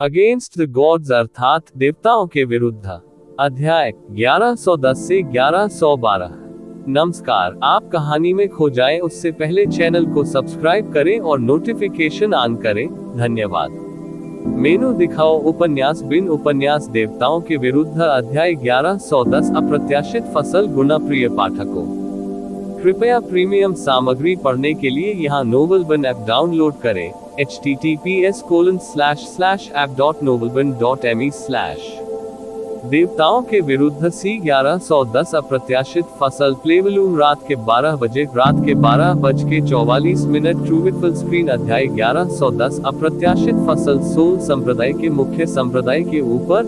Against the gods अर्थात देवताओं के विरुद्ध। अध्याय 1110 से 1112। नमस्कार, आप कहानी में खो जाएं उससे पहले चैनल को सब्सक्राइब करें और नोटिफिकेशन ऑन करें। धन्यवाद। मेनू दिखाओ उपन्यास बिन उपन्यास देवताओं के विरुद्ध अध्याय 1110। अप्रत्याशित फसल गुना। प्रिय पाठकों, कृपया प्रीमियम सामग्री पढ़ने के लिए यहाँ नोवेलबिन ऐप डाउनलोड करें। https://app.novelbin.me/ देवताओं के विरुद्ध सी 1110। अप्रत्याशित फसल प्लेवलूम रात के 12 बजे। रात के 12:44 ट्रूविट स्क्रीन। अध्याय 1110। अप्रत्याशित फसल सोल संप्रदाय के मुख्य संप्रदाय के ऊपर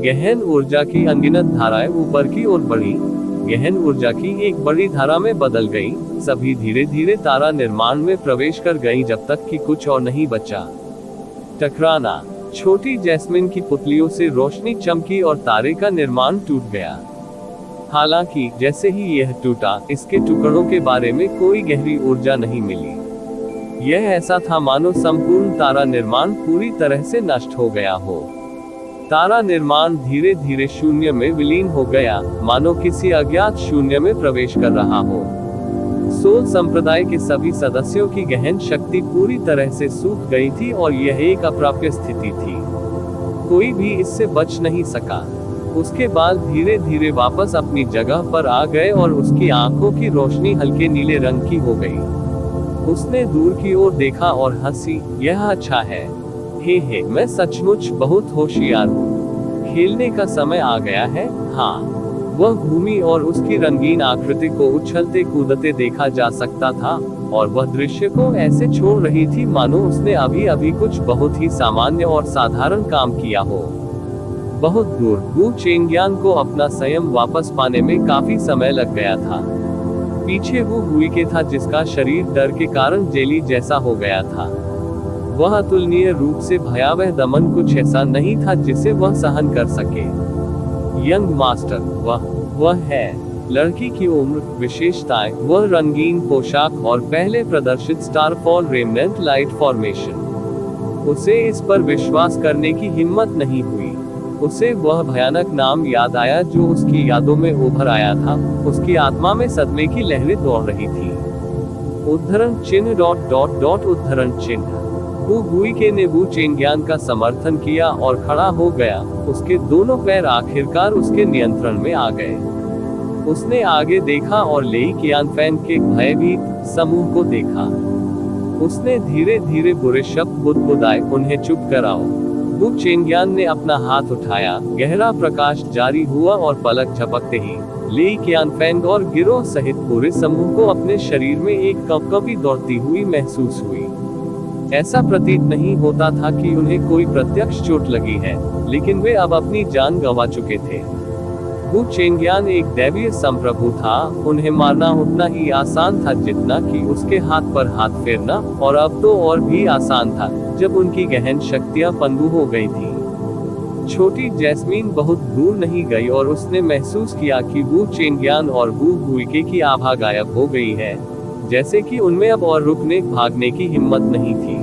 गहन ऊर्जा की अनगिनत धाराएं ऊपर की ओर बढ़ी। गहन ऊर्जा की एक बड़ी धारा में बदल गई। सभी धीरे धीरे तारा निर्माण में प्रवेश कर गई जब तक कि कुछ और नहीं बचा। टकराना। छोटी जैस्मिन की पुतलियों से रोशनी चमकी और तारे का निर्माण टूट गया। हालांकि जैसे ही यह टूटा, इसके टुकड़ों के बारे में कोई गहरी ऊर्जा नहीं मिली। यह ऐसा था मानो संपूर्ण तारा निर्माण पूरी तरह से नष्ट हो गया हो। तारा निर्माण धीरे धीरे शून्य में विलीन हो गया, मानो किसी अज्ञात शून्य में प्रवेश कर रहा हो। सोल संप्रदाय के सभी सदस्यों की गहन शक्ति पूरी तरह से सूख गई थी और यह एक अप्राप्य स्थिति थी। कोई भी इससे बच नहीं सका। उसके बाल धीरे धीरे वापस अपनी जगह पर आ गए और उसकी आंखों की रोशनी हल्के नीले रंग की हो गई। उसने दूर की ओर देखा और हंसी। यह अच्छा है। हे, मैं सचमुच बहुत होशियार हूँ। खेलने का समय आ गया है। हाँ, वह घूमी और उसकी रंगीन आकृति को उछलते कूदते देखा जा सकता था, और वह दृश्य को ऐसे छोड़ रही थी मानो उसने अभी अभी कुछ बहुत ही सामान्य और साधारण काम किया हो। बहुत दूर वू चेंग्यान को अपना संयम वापस पाने में काफी समय लग गया था। पीछे वो हुई के था जिसका शरीर डर के कारण जेली जैसा हो गया था। वह अतुलनीय रूप से भयावह दमन कुछ ऐसा नहीं था जिसे वह सहन कर सके। यंग मास्टर, वह है। लड़की की उम्र, विशेषताएं, वह रंगीन पोशाक और पहले प्रदर्शित स्टारफॉल रेमनेंट लाइट फॉर्मेशन। उसे इस पर विश्वास करने की हिम्मत नहीं हुई। उसे वह भयानक नाम याद आया जो उसकी यादों में उभर आया था। उसकी आत्मा में सदमे की लहरें दौड़ रही थी। उद्धरण चिन्ह ... उद्धरण चिन्ह। वू गुइके ने वू चेंग्यान का समर्थन किया और खड़ा हो गया। उसके दोनों पैर आखिरकार उसके नियंत्रण में आ गए। उसने आगे देखा और लेई कियानफैन के भयभीत समूह को देखा। उसने धीरे धीरे बुरे शब्द बुदबुदाए, उन्हें चुप कराओ। वू चेंग्यान ने अपना हाथ उठाया। गहरा प्रकाश जारी हुआ और पलक झपकते ही लेई कियानफैन और गिरोह सहित पूरे समूह को अपने शरीर में एक कंपकंपी दौड़ती हुई महसूस हुई। ऐसा प्रतीत नहीं होता था कि उन्हें कोई प्रत्यक्ष चोट लगी है, लेकिन वे अब अपनी जान गंवा चुके थे। वू चेंग्यान एक दैवीय संप्रभु था। उन्हें मारना उतना ही आसान था जितना कि उसके हाथ पर हाथ फेरना, और अब तो और भी आसान था जब उनकी गहन शक्तियां पनगु हो गई थी। छोटी जैस्मीन बहुत दूर नहीं गई और उसने महसूस किया कि वू चेंग्यान और वू गुइके की आभा गायब हो गई है, जैसे कि उनमें अब और रुकने भागने की हिम्मत नहीं थी।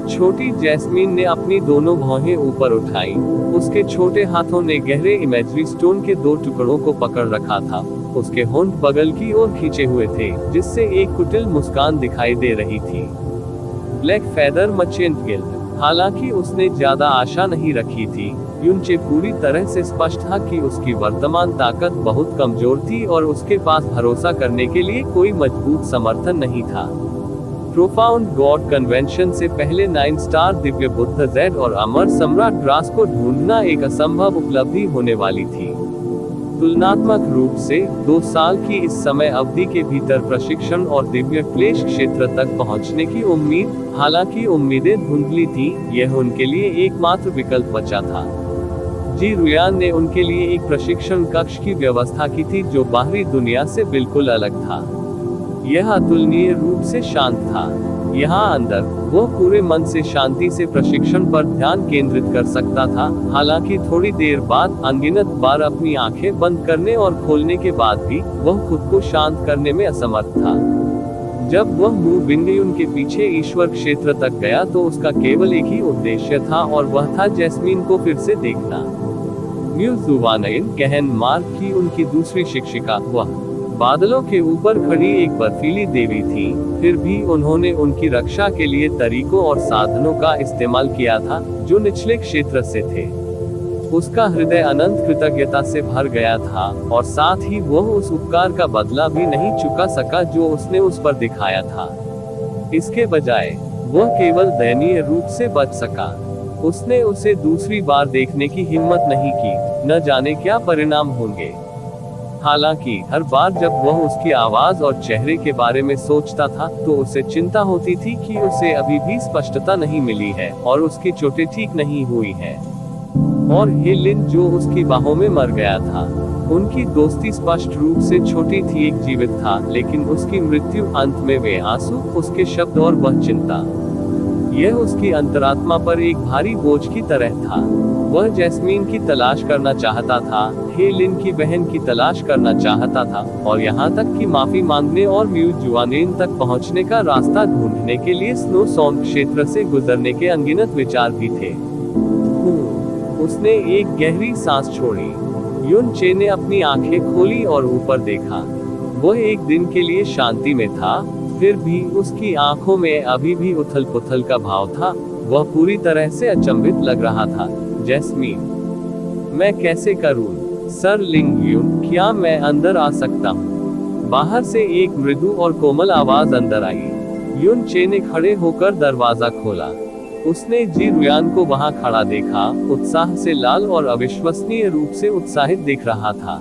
छोटी जैस्मीन ने अपनी दोनों भौहें ऊपर उठाई। उसके छोटे हाथों ने गहरे इमेजरी स्टोन के 2 टुकड़ों को पकड़ रखा था। उसके होंठ बगल की ओर खींचे हुए थे, जिससे एक कुटिल मुस्कान दिखाई दे रही थी। Black feather merchant guild. हालांकि उसने ज्यादा आशा नहीं रखी थी। युनचे पूरी तरह से स्पष्ट था कि उसकी वर्तमान ताकत बहुत कमजोर थी और उसके पास भरोसा करने के लिए कोई मजबूत समर्थन नहीं था। प्रोफाउंड गॉड कन्वेंशन से पहले 9 स्टार दिव्य बुद्ध जेड और अमर सम्राट ग्रास को ढूंढना एक असंभव उपलब्धि होने वाली थी। तुलनात्मक रूप से 2 साल की इस समय अवधि के भीतर प्रशिक्षण और दिव्य क्लेश क्षेत्र तक पहुंचने की उम्मीद, हालांकि उम्मीदें धुंधली थी, यह उनके लिए एकमात्र विकल्प बचा था। जी रुयान ने उनके लिए एक प्रशिक्षण कक्ष की व्यवस्था की थी जो बाहरी दुनिया से बिल्कुल अलग था। यह अतुलनीय रूप से शांत था। यहाँ अंदर वो पूरे मन से शांति से प्रशिक्षण पर ध्यान केंद्रित कर सकता था। हालांकि थोड़ी देर बाद अनगिनत बार अपनी आंखें बंद करने और खोलने के बाद भी वह खुद को शांत करने में असमर्थ था। जब वह मू बिंगयुन के पीछे ईश्वर क्षेत्र तक गया तो उसका केवल एक ही उद्देश्य था और वह था जैस्मीन को फिर से देखना। म्यू जुवानयन कहन मार्ग की उनकी दूसरी शिक्षिका वह बादलों के ऊपर खड़ी एक बर्फीली देवी थी, फिर भी उन्होंने उनकी रक्षा के लिए तरीकों और साधनों का इस्तेमाल किया था जो निचले क्षेत्र से थे। उसका हृदय अनंत कृतज्ञता से भर गया था और साथ ही वह उस उपकार का बदला भी नहीं चुका सका जो उसने उस पर दिखाया था। इसके बजाय वह केवल दयनीय रूप से बच सका। उसने उसे दूसरी बार देखने की हिम्मत नहीं की, न जाने क्या परिणाम होंगे। हालांकि हर बार जब वह उसकी आवाज और चेहरे के बारे में सोचता था तो उसे चिंता होती थी कि उसे अभी भी स्पष्टता नहीं मिली है और उसकी चोटें ठीक नहीं हुई है। और हेलिन जो उसकी बाहों में मर गया था, उनकी दोस्ती स्पष्ट रूप से छोटी थी, एक जीवित था, लेकिन उसकी मृत्यु, अंत में वे आंसू, उसके शब्द और वह चिंता, यह उसकी अंतरात्मा पर एक भारी बोझ की तरह था। वह जैस्मीन की तलाश करना चाहता था, हेलिन की बहन की तलाश करना चाहता था, और यहाँ तक कि माफी मांगने और म्यू जुआनेन तक पहुँचने का रास्ता ढूंढने के लिए स्नो सॉन्ग क्षेत्र से गुजरने के अनगिनत विचार भी थे। उसने एक गहरी सांस छोड़ी। युन चे ने अपनी आंखें खोली और ऊपर देखा। वह एक दिन के लिए शांति में था, फिर भी उसकी आंखों में अभी भी उथल पुथल का भाव था। वह पूरी तरह से अचंभित लग रहा था। जैस्मीन, मैं कैसे करूं? सर लिंग युन, क्या मैं अंदर आ सकता हूं? बाहर से एक मृदु और कोमल आवाज अंदर आई। युन चे ने खड़े होकर दरवाजा खोला। उसने जी रुयान को वहां खड़ा देखा, उत्साह से लाल और अविश्वसनीय रूप से उत्साहित दिख रहा था।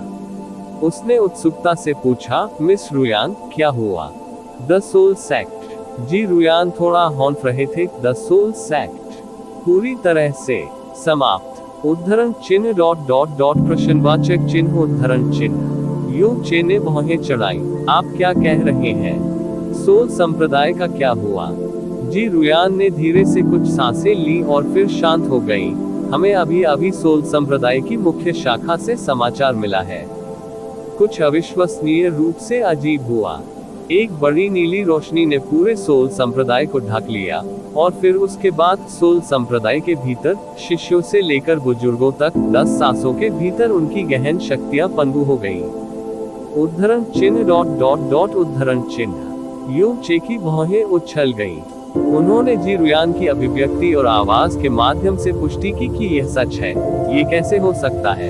उसने उत्सुकता से पूछा, मिस रुयान, क्या हुआ? The soul sect. जी रुयान थोड़ा हौंफ रहे थे। द सोल सेक्ट पूरी तरह से समाप्त। उद्धरण चिन्ह प्रश्नवाचक चिन्ह उद्धरण चिन्ह। यू चे ने भौहें चढ़ाई। आप क्या कह रहे हैं? सोल संप्रदाय का क्या हुआ? जी रुयान ने धीरे से कुछ सांसें ली और फिर शांत हो गई। हमें अभी अभी सोल संप्रदाय की मुख्य शाखा से समाचार मिला है। कुछ अविश्वसनीय रूप से अजीब हुआ। एक बड़ी नीली रोशनी ने पूरे सोल संप्रदाय को ढक लिया और फिर उसके बाद सोल संप्रदाय के भीतर, शिष्यों से लेकर बुजुर्गों तक, 10 सांसों के भीतर उनकी गहन शक्तियां पनगु हो गईं। उद्धरण चिन्ह उद्धरण चिन्ह। यू चे की भौहें उछल गईं। उन्होंने जी रुयान की अभिव्यक्ति और आवाज के माध्यम से पुष्टि की कि यह सच है। ये कैसे हो सकता है?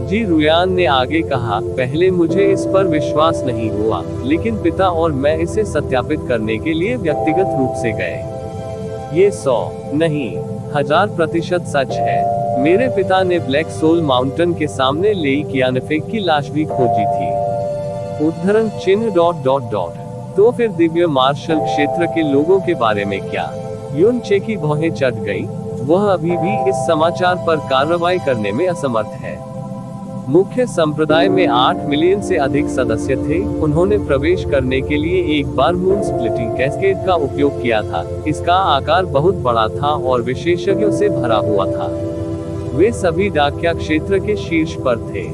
जी रुयान ने आगे कहा, पहले मुझे इस पर विश्वास नहीं हुआ, लेकिन पिता और मैं इसे सत्यापित करने के लिए व्यक्तिगत रूप से गए। ये 100 नहीं, 1000% सच है। मेरे पिता ने ब्लैक सोल माउंटेन के सामने लेई कियानफेक की लाश भी खोजी थी। उद्धरण चिन्ह तो फिर दिव्य मार्शल क्षेत्र के लोगों के बारे में क्या? युन चे की भौहें चढ़ गई। वह अभी भी इस समाचार पर कार्रवाई करने में असमर्थ है। मुख्य संप्रदाय में 8 मिलियन से अधिक सदस्य थे। उन्होंने प्रवेश करने के लिए एक बार मून स्प्लिटिंग कैस्केड का उपयोग किया था। इसका आकार बहुत बड़ा था और विशेषज्ञों से भरा हुआ था। वे सभी डाकिया क्षेत्र के शीर्ष पर थे।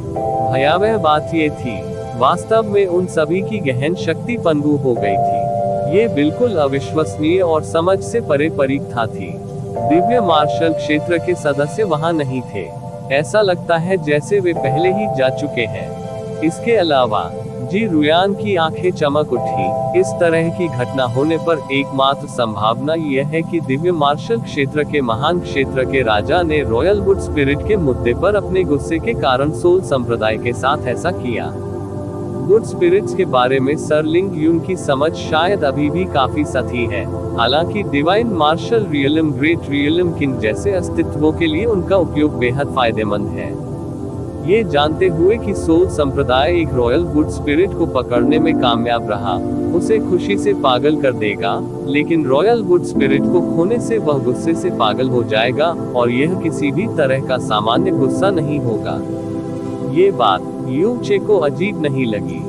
भयावह बात यह थी, वास्तव में उन सभी की गहन शक्ति पनगु हो गई थी। ये बिल्कुल अविश्वसनीय और समझ से परे परीक्षा थी। दिव्य मार्शल क्षेत्र के सदस्य वहां नहीं थे। ऐसा लगता है जैसे वे पहले ही जा चुके हैं। इसके अलावा जी रुयान की आंखें चमक उठी। इस तरह की घटना होने पर एकमात्र संभावना यह है कि दिव्य मार्शल क्षेत्र के महान क्षेत्र के राजा ने रॉयल वुड स्पिरिट के मुद्दे पर अपने गुस्से के कारण सोल संप्रदाय के साथ ऐसा किया। गुड स्पिरिट्स के बारे में सर लिंग युन की समझ शायद अभी भी काफी सही है। हालांकि divine martial realm, great realm king जैसे अस्तित्वों के लिए उनका उपयोग बेहद फायदेमंद है। ये जानते हुए कि सोल संप्रदाय एक रॉयल वुड स्पिरिट को पकड़ने में कामयाब रहा, उसे खुशी से पागल कर देगा, लेकिन रॉयल वुड स्पिरिट को खोने से वह गुस्से से पागल हो जाएगा और यह किसी भी तरह का सामान्य गुस्सा नहीं होगा। ये बात यू चे को अजीब नहीं लगी।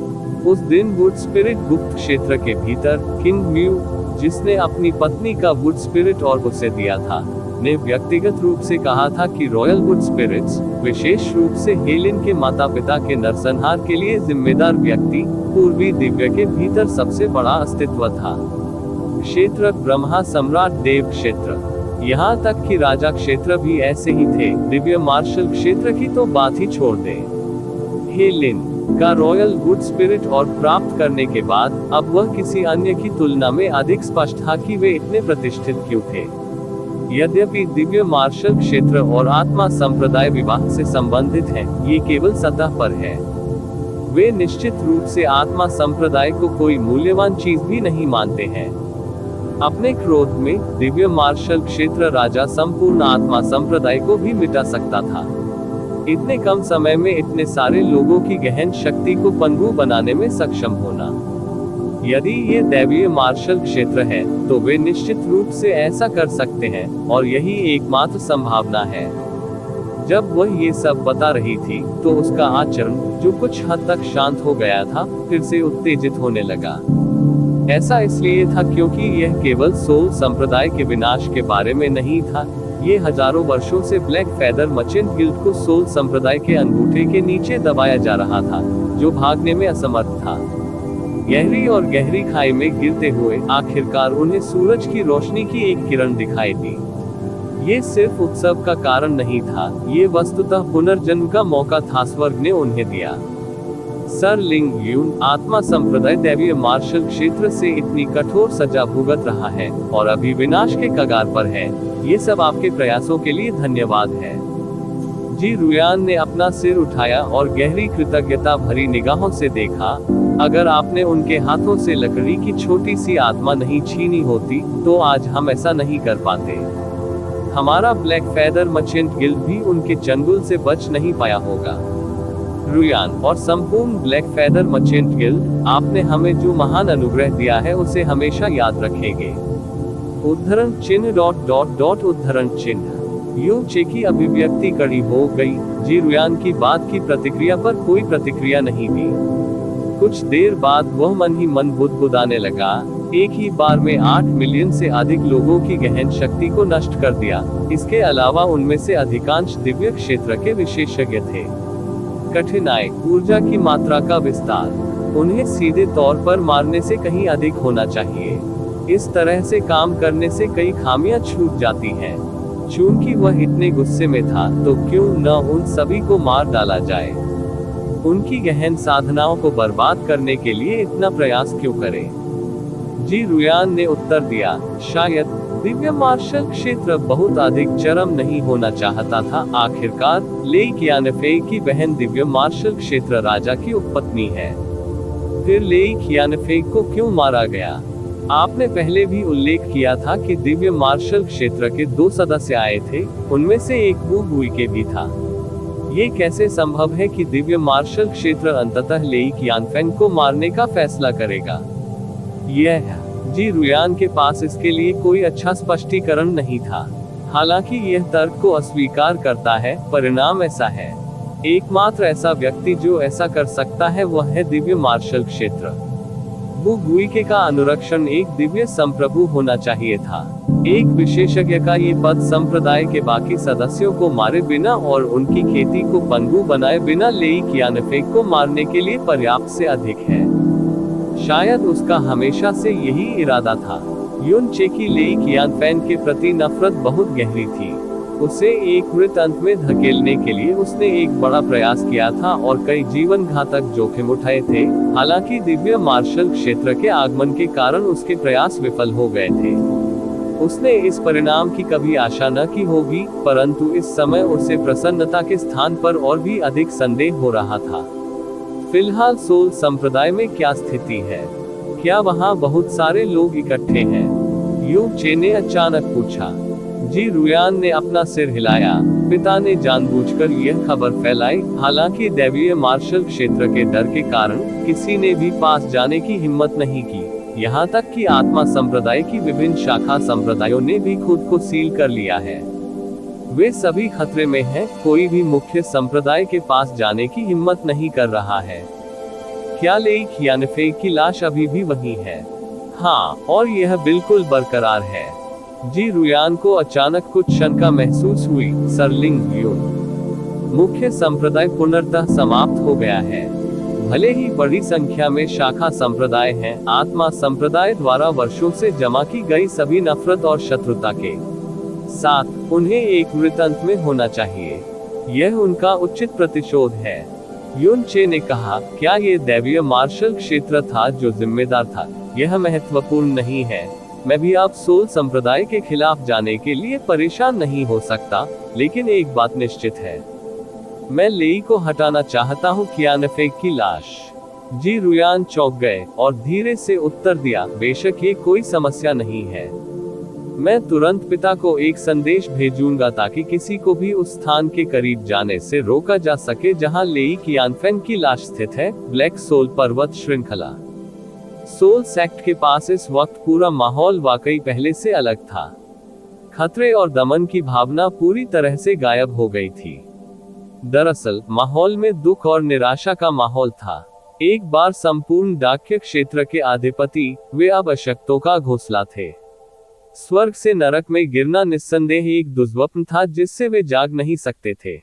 उस दिन वुड स्पिरिट गुप्त क्षेत्र के भीतर किंग म्यू, जिसने अपनी पत्नी का वुड स्पिरिट और उसे दिया था, ने व्यक्तिगत रूप से कहा था कि रॉयल वुड स्पिरिट्स, विशेष रूप से हेलेन के माता पिता के नरसंहार के लिए जिम्मेदार व्यक्ति, पूर्वी दिव्य के भीतर सबसे बड़ा अस्तित्व था। क्षेत्र ब्रह्मा सम्राट देव क्षेत्र, यहाँ तक कि राजा क्षेत्र भी ऐसे ही थे। दिव्य मार्शल क्षेत्र की तो बात ही छोड़ दे। हेलेन का रॉयल वुड स्पिरिट और प्राप्त करने के बाद अब वह किसी अन्य की तुलना में अधिक स्पष्ट था कि वे इतने प्रतिष्ठित क्यों थे। यद्यपि दिव्य मार्शल क्षेत्र और आत्मा संप्रदाय विवाह से संबंधित है, ये केवल सतह पर है। वे निश्चित रूप से आत्मा संप्रदाय को कोई मूल्यवान चीज भी नहीं मानते हैं। अपने क्रोध में दिव्य मार्शल क्षेत्र राजा संपूर्ण आत्मा संप्रदाय को भी मिटा सकता था। इतने कम समय में इतने सारे लोगों की गहन शक्ति को पनडुब्बी बनाने में सक्षम होना। यदि ये दैवीय मार्शल क्षेत्र है, तो वे निश्चित रूप से ऐसा कर सकते हैं, और यही एकमात्र संभावना है। जब वह ये सब बता रही थी, तो उसका आचरण, जो कुछ हद तक शांत हो गया था, फिर से उत्तेजित होने लगा। ऐसा इसलिए था क्योंकि यह केवल सोल संप्रदाय के विनाश के बारे में नहीं था। ये हजारों वर्षों से ब्लैक फेदर मर्चेंट गिल्ड को सोल संप्रदाय के अंगूठे के नीचे दबाया जा रहा था, जो भागने में असमर्थ था। गहरी और गहरी खाई में गिरते हुए आखिरकार उन्हें सूरज की रोशनी की एक किरण दिखाई दी। ये सिर्फ उत्सव का कारण नहीं था, ये वस्तुतः पुनर्जन्म का मौका था स्वर्ग ने उन्हें दिया। सर लिंग यून आत्मा संप्रदाय दैवीय मार्शल क्षेत्र से इतनी कठोर सजा भुगत रहा है और अभी विनाश के कगार पर है। ये सब आपके प्रयासों के लिए धन्यवाद है। जी रुयान ने अपना सिर उठाया और गहरी कृतज्ञता भरी निगाहों से देखा। अगर आपने उनके हाथों से लकड़ी की छोटी सी आत्मा नहीं छीनी होती, तो आज हम ऐसा नहीं कर पाते। हमारा ब्लैक फेदर मर्चेंट गिल्ड भी उनके चंगुल से बच नहीं पाया होगा। रुयान और संपूर्ण ब्लैक फेदर मर्चेंट गिल्ड, आपने हमें जो महान अनुग्रह दिया है उसे हमेशा याद रखेंगे। उद्धरण चिन्ह ... उद्धरण चिन्ह। यूं चेकी अभिव्यक्ति कड़ी हो गई। जी रुयान की बात की प्रतिक्रिया पर कोई प्रतिक्रिया नहीं दी। कुछ देर बाद वह मन ही मन बुदबुदाने लगा। एक ही बार में 8 मिलियन से अधिक लोगों की गहन शक्ति को नष्ट कर दिया। इसके अलावा उनमें से अधिकांश दिव्य क्षेत्र के विशेषज्ञ थे। कठिनाई, ऊर्जा की मात्रा का विस्तार, उन्हें सीधे तौर पर मारने से कहीं अधिक होना चाहिए। इस तरह से काम करने से कई खामियां छूट जाती हैं। चूंकि वह इतने गुस्से में था, तो क्यों न उन सभी को मार डाला जाए। उनकी गहन साधनाओं को बर्बाद करने के लिए इतना प्रयास क्यों करें। जी रुयान ने उत्तर दिया, शायद दिव्य मार्शल क्षेत्र बहुत अधिक चरम नहीं होना चाहता था। आखिरकार लेई यानफे की बहन दिव्य मार्शल क्षेत्र राजा की उपपत्नी है। फिर लेई यानफे को क्यों मारा गया। आपने पहले भी उल्लेख किया था कि दिव्य मार्शल क्षेत्र के 2 सदस्य आए थे, उनमें से एक वू गुई के भी था। ये कैसे संभव है कि दिव्य मार्शल क्षेत्र अंततः लेई यानफेन को मारने का फैसला करेगा। यह जी रुयान के पास इसके लिए कोई अच्छा स्पष्टीकरण नहीं था। हालांकि यह तर्क को अस्वीकार करता है, परिणाम ऐसा है। एकमात्र ऐसा व्यक्ति जो ऐसा कर सकता है वह है दिव्य मार्शल क्षेत्र। वू गुई के का अनुरक्षण एक दिव्य संप्रभु होना चाहिए था। एक विशेषज्ञ का ये पद संप्रदाय के बाकी सदस्यों को मारे बिना और उनकी खेती को पनडुब्बी बनाए बिना लेई यानफे को मारने के लिए पर्याप्त से अधिक है। शायद उसका हमेशा से यही इरादा था। यून चेकी लेई यानफेन के प्रति नफरत बहुत गहरी थी। उसे एक मृत अंत में धकेलने के लिए उसने एक बड़ा प्रयास किया था और कई जीवन घातक जोखिम उठाए थे। हालांकि दिव्य मार्शल क्षेत्र के आगमन के कारण उसके प्रयास विफल हो गए थे। उसने इस परिणाम की कभी आशा न की होगी, परंतु इस समय उसे प्रसन्नता के स्थान पर और भी अधिक संदेह हो रहा था। फिलहाल सोल संप्रदाय में क्या स्थिति है? क्या वहाँ बहुत सारे लोग इकट्ठे हैं? यू चे ने अचानक पूछा। जी रुयान ने अपना सिर हिलाया। पिता ने जानबूझकर यह खबर फैलाई। हालांकि दैवीय मार्शल क्षेत्र के डर के कारण किसी ने भी पास जाने की हिम्मत नहीं की। यहाँ तक कि आत्मा संप्रदाय की विभिन्न शाखा संप्रदायों ने भी खुद को सील कर लिया है। वे सभी खतरे में हैं। कोई भी मुख्य संप्रदाय के पास जाने की हिम्मत नहीं कर रहा है। क्या लेई यानफे की लाश अभी भी वहीं है? हाँ, और यह बिल्कुल बरकरार है। जी रुयान को अचानक कुछ शंका महसूस हुई। सरलिंग यून मुख्य संप्रदाय पुनर्तः समाप्त हो गया है। भले ही बड़ी संख्या में शाखा संप्रदाय हैं, आत्मा संप्रदाय द्वारा वर्षों से जमा की गई सभी नफरत और शत्रुता के साथ उन्हें एक मृत अंत में होना चाहिए। यह उनका उचित प्रतिशोध है। युन चे ने कहा, क्या ये दैवीय मार्शल क्षेत्र था जो जिम्मेदार था? यह महत्वपूर्ण नहीं है। मैं भी अब सोल संप्रदाय के खिलाफ जाने के लिए परेशान नहीं हो सकता, लेकिन एक बात निश्चित है, मैं लेई को हटाना चाहता हूँ। कियानफेंग की लाश। जी रुयान चौंक गए और धीरे से उत्तर दिया, बेशक ये कोई समस्या नहीं है। मैं तुरंत पिता को एक संदेश भेजूंगा ताकि किसी को भी उस स्थान के करीब जाने से रोका जा सके जहां लेई कियानफेंग की लाश स्थित है। ब्लैक सोल पर्वत श्रृंखला। सोल सेक्ट के पास इस वक्त पूरा माहौल वाकई पहले से अलग था। खतरे और दमन की भावना पूरी तरह से गायब हो गई थी। दरअसल माहौल में दुख और निराशा का माहौल था। एक बार संपूर्ण डाक्य क्षेत्र के अधिपति, वे अब अशक्तों का घोंसला थे। स्वर्ग से नरक में गिरना निस्संदेह एक दुष्स्वप्न था जिससे वे जाग नहीं सकते थे।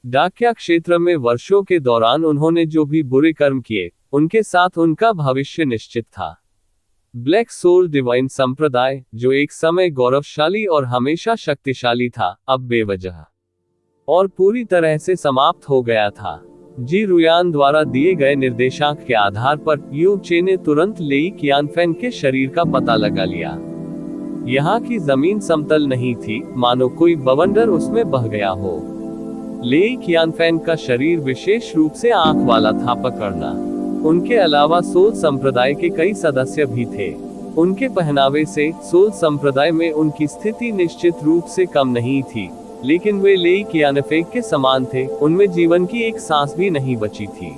डाक्या क्षेत्र में वर्षों के दौरान उन्होंने जो भी बुरे कर्म किए, उनके साथ उनका भविष्य निश्चित था। ब्लैक सोल डिवाइन संप्रदाय, जो एक समय गौरवशाली और हमेशा शक्तिशाली था, अब बेवजह और पूरी तरह से समाप्त हो गया था। जी रुयान द्वारा दिए गए निर्देशांक के आधार पर यू चे ने तुरंत लेई कियानफेंग के शरीर का पता लगा लिया। यहाँ की जमीन समतल नहीं थी, मानो कोई बवंडर उसमें बह गया हो। लेई कियानफेंग का शरीर विशेष रूप से आंख वाला था पकड़ना। उनके अलावा सोल संप्रदाय के कई सदस्य भी थे। उनके पहनावे से सोल संप्रदाय में उनकी स्थिति निश्चित रूप से कम नहीं थी, लेकिन वे लेई कियानफेंग के समान थे। उनमें जीवन की एक सांस भी नहीं बची थी।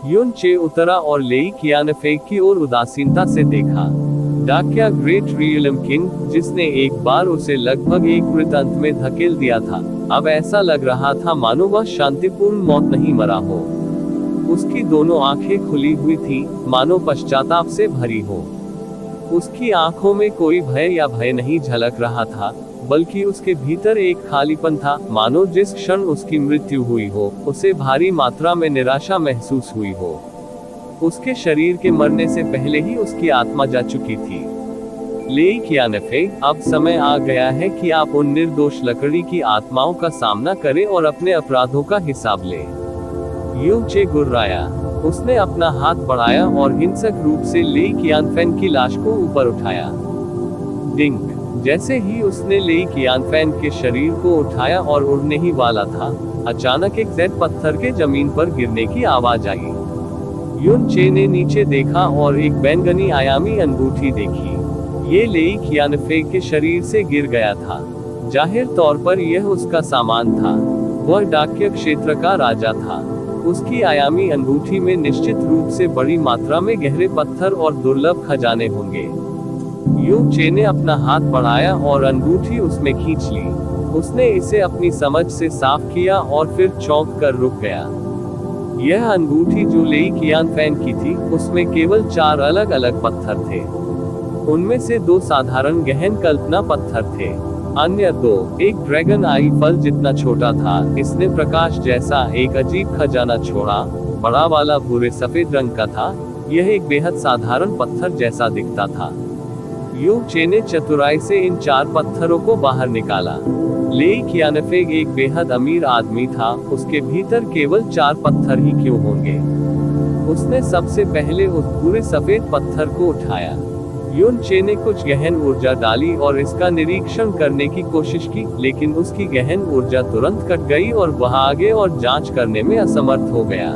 युन चे उतरा और लेई कियानफेंग की ओर उदासीनता से देखा। डाक्या ग्रेट रियलम किंग, जिसने एक बार उसे लगभग एक मृत अंत में धकेल दिया था, अब ऐसा लग रहा था मानो वह शांतिपूर्ण मौत नहीं मरा हो। उसकी दोनों आंखें खुली हुई थी, मानो पश्चाताप से भरी हो। उसकी आंखों में कोई भय या भय नहीं झलक रहा था, बल्कि उसके भीतर एक खालीपन था, मानो जिस क्षण उसकी मृत्यु हुई हो, उसे भारी मात्रा में निराशा महसूस हुई हो। उसके शरीर के मरने से पहले ही उसकी आत्मा जा चुकी थी। लेई कियानफेंग, अब समय आ गया है कि आप उन निर्दोष लकड़ी की आत्माओं का सामना करें और अपने अपराधों का हिसाब लें। यू चे गुर्राया। उसने अपना हाथ बढ़ाया और हिंसक रूप से लेई कियानफेंग की लाश को ऊपर उठाया। डिंग। जैसे ही उसने लेई कियानफेंग के शरीर को उठाया और उड़ने ही वाला था, अचानक एक जेड पत्थर के जमीन पर गिरने की आवाज आई। युन चे ने नीचे देखा और एक बैंगनी आयामी अंगूठी देखी। ये लेई कियानफेंग के शरीर से गिर गया था। जाहिर तौर पर यह उसका सामान था। वह डाक्य क्षेत्र का राजा था। उसकी आयामी अंगूठी में निश्चित रूप से बड़ी मात्रा में गहरे पत्थर और दुर्लभ खजाने होंगे। यू चे ने अपना हाथ बढ़ाया और अंगूठी उसमें खींच ली। उसने इसे अपनी समझ से साफ किया और फिर चौंक कर रुक गया। यह अंगूठी जो लेई कियानफेंग की थी, उसमें केवल 4 अलग अलग पत्थर थे। उनमें से 2 साधारण गहन कल्पना पत्थर थे। अन्य 2, एक ड्रैगन आई फल जितना छोटा था। इसने प्रकाश जैसा एक अजीब खजाना छोड़ा। बड़ा वाला भूरे सफेद रंग का था। यह एक बेहद साधारण पत्थर जैसा दिखता था। यू चे ने चतुराई से इन 4 पत्थरों को बाहर निकाला। लेई कियानफेंग एक बेहद अमीर आदमी था, उसके भीतर केवल 4 पत्थर ही क्यों होंगे? उसने सबसे पहले उस पूरे सफेद पत्थर को उठाया। युन चे ने कुछ गहन ऊर्जा डाली और इसका निरीक्षण करने की कोशिश की, लेकिन उसकी गहन ऊर्जा तुरंत कट गई और वह आगे और जांच करने में असमर्थ हो गया।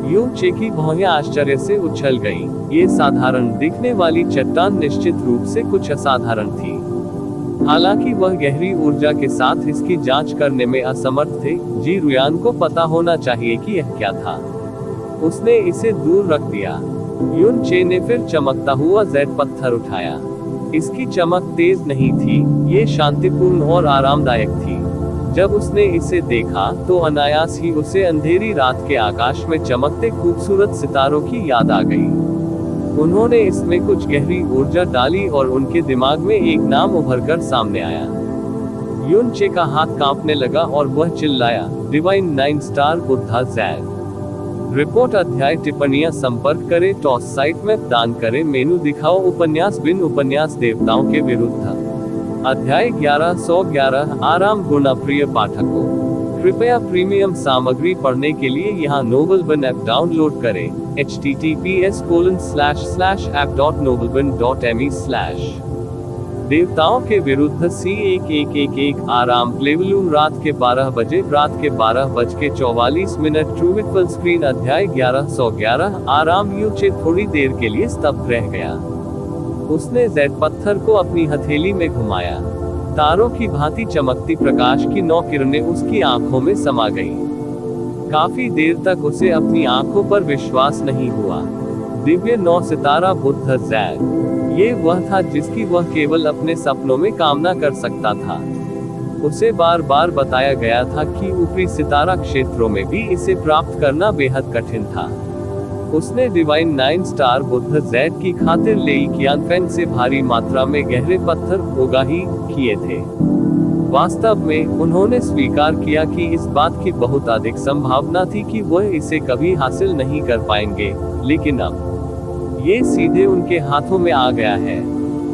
युन चे की भौहें आश्चर्य से उछल गईं। ये साधारण दिखने वाली चट्टान निश्चित रूप से कुछ असाधारण थी। हालांकि वह गहरी ऊर्जा के साथ इसकी जांच करने में असमर्थ थे। जी रुयान को पता होना चाहिए कि यह क्या था। उसने इसे दूर रख दिया। युन चे ने फिर चमकता हुआ जेड पत्थर उठाया। इसकी चमक तेज नहीं थी, ये शांतिपूर्ण और आरामदायक थी। जब उसने इसे देखा तो अनायास ही उसे अंधेरी रात के आकाश में चमकते खूबसूरत सितारों की याद आ गई। उन्होंने इसमें कुछ गहरी ऊर्जा डाली और उनके दिमाग में एक नाम उभरकर सामने आया। युन चे का हाथ कांपने लगा और वह चिल्लाया, divine 9 star Buddha zag. Report अध्याय टिप्पणियां संपर्क करें टॉस साइट में दान करें मेनू दिखाओ उपन्यास बिन उपन्यास देवताओं के विरुद्ध अध्याय 1111 आराम गुना प्रिय पाठकों कृपया प्रीमियम सामग्री पढ़ने के लिए यहाँ नोबलबन ऐप डाउनलोड करें https://app.nobelbun.me/ देवताओं के विरुद्ध C1111 आराम प्लेवलूम रात के 12 बजे रात के 12:44 ट्रूविट फुल स्क्रीन अध्याय 1111 आराम यूचे थोड़ी देर के लिए स्तब्ध रह गया। उसने जेड पत्थर को अपनी हथेली में घुमाया। तारों की भांति चमकती प्रकाश की 9 किरणें उसकी आंखों में समा गईं। काफी देर तक उसे अपनी आंखों पर विश्वास नहीं हुआ। दिव्य 9 सितारा बुद्ध जैग, ये वह था जिसकी वह केवल अपने सपनों में कामना कर सकता था। उसे बार बार बताया गया था कि ऊपरी सितारा क्षेत्रों में भी इसे प्राप्त करना बेहद कठिन था। उसने डिवाइन 9 स्टार बुद्ध जैड की खातिर लेई कियानफेन से भारी मात्रा में गहरे पत्थर उगाही किए थे। वास्तव में उन्होंने स्वीकार किया कि इस बात की बहुत अधिक संभावना थी कि वह इसे कभी हासिल नहीं कर पाएंगे, लेकिन अब ये सीधे उनके हाथों में आ गया है।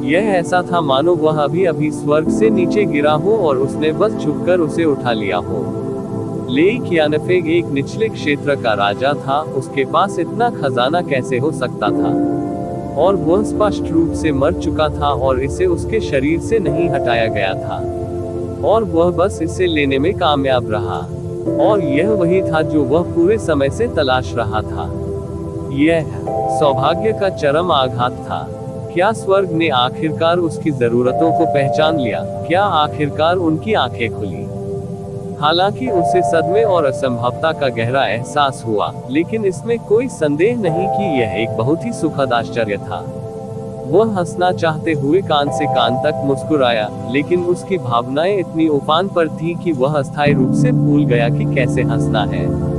यह ऐसा था मानो वह अभी अभी स्वर्ग से नीचे गिरा हो और उसने बस झुककर उसे उठा लिया हो। लेई कियानफेग एक निचले क्षेत्र का राजा था, उसके पास इतना खजाना कैसे हो सकता था? और वह स्पष्ट रूप से मर चुका था और इसे उसके शरीर से नहीं हटाया गया था, और वह बस इसे लेने में कामयाब रहा। और यह वही था जो वह पूरे समय से तलाश रहा था। यह सौभाग्य का चरम आघात था। क्या स्वर्ग ने आखिरकार उसकी जरूरतों को पहचान लिया? क्या आखिरकार उनकी आंखें खुली? हालांकि उसे सदमे और असंभवता का गहरा एहसास हुआ, लेकिन इसमें कोई संदेह नहीं कि यह एक बहुत ही सुखद आश्चर्य था। वह हंसना चाहते हुए कान से कान तक मुस्कुराया, लेकिन उसकी भावनाएं इतनी उफान पर थी कि वह अस्थायी रूप से भूल गया कि कैसे हंसना है।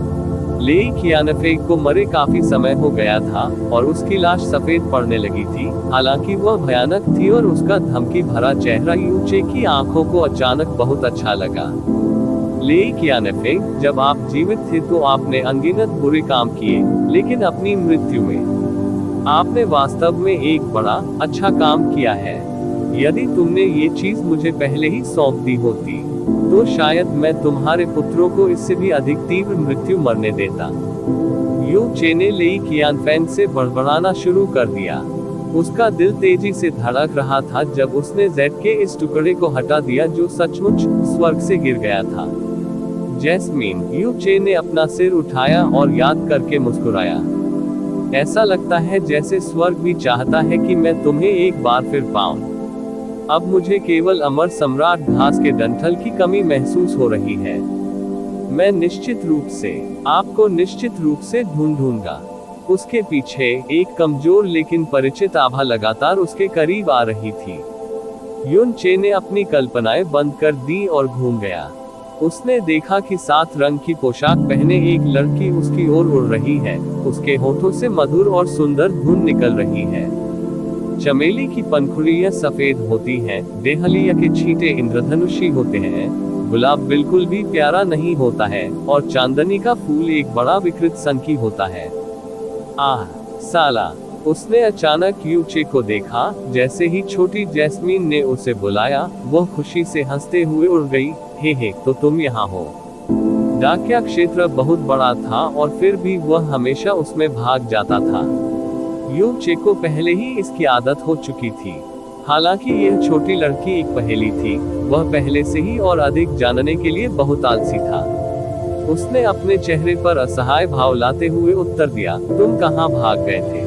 लेई कियानफेग को मरे काफी समय हो गया था और उसकी लाश सफेद पड़ने लगी थी। हालांकि वह भयानक थी और उसका धमकी भरा चेहरा यूचे की आंखों को अचानक बहुत अच्छा लगा। लेई कियानफेग, जब आप जीवित थे तो आपने अनगिनत बुरे काम किए, लेकिन अपनी मृत्यु में आपने वास्तव में एक बड़ा अच्छा काम किया है। यदि तुमने ये चीज मुझे पहले ही सौंप दी होती, तो शायद मैं तुम्हारे पुत्रों को इससे भी अधिक तीव्र मृत्यु मरने देता। यू चे ने लेई कियानफेन से बड़बड़ाना शुरू कर दिया। उसका दिल तेजी से धड़क रहा था जब उसने जेड के इस टुकड़े को हटा दिया जो सचमुच स्वर्ग से गिर गया था। जैस्मीन, यू चे ने अपना सिर उठाया और याद करके मुस्कुराया। ऐसा लगता है जैसे स्वर्ग भी चाहता है कि मैं तुम्हें एक बार फिर पाऊं। अब मुझे केवल अमर सम्राट घास के डंठल की कमी महसूस हो रही है। मैं निश्चित रूप से आपको निश्चित रूप से ढूंढूंगा। उसके पीछे एक कमजोर लेकिन परिचित आभा लगातार उसके करीब आ रही थी। युन चे ने अपनी कल्पनाएं बंद कर दी और घूम गया। उसने देखा कि 7 रंग की पोशाक पहने एक लड़की उसकी ओर उड़ रही है। उसके होठों से मधुर और सुंदर धुन निकल रही है। चमेली की पंखुड़ियां सफेद होती हैं, डेहलिया के छींटे इंद्रधनुषी होते हैं, गुलाब बिल्कुल भी प्यारा नहीं होता है, और चांदनी का फूल एक बड़ा विकृत संकी होता है। आह साला, उसने अचानक यूचे को देखा। जैसे ही छोटी जैस्मीन ने उसे बुलाया, वह खुशी से हंसते हुए उड़ गई। हे, तो तुम यहाँ हो। डाकिया क्षेत्र बहुत बड़ा था और फिर भी वह हमेशा उसमें भाग जाता था। यूचे को पहले ही इसकी आदत हो चुकी थी। हालांकि यह छोटी लड़की एक पहेली थी, वह पहले से ही और अधिक जानने के लिए बहुत आलसी था। उसने अपने चेहरे पर असहाय भाव लाते हुए उत्तर दिया, तुम कहाँ भाग गए थे?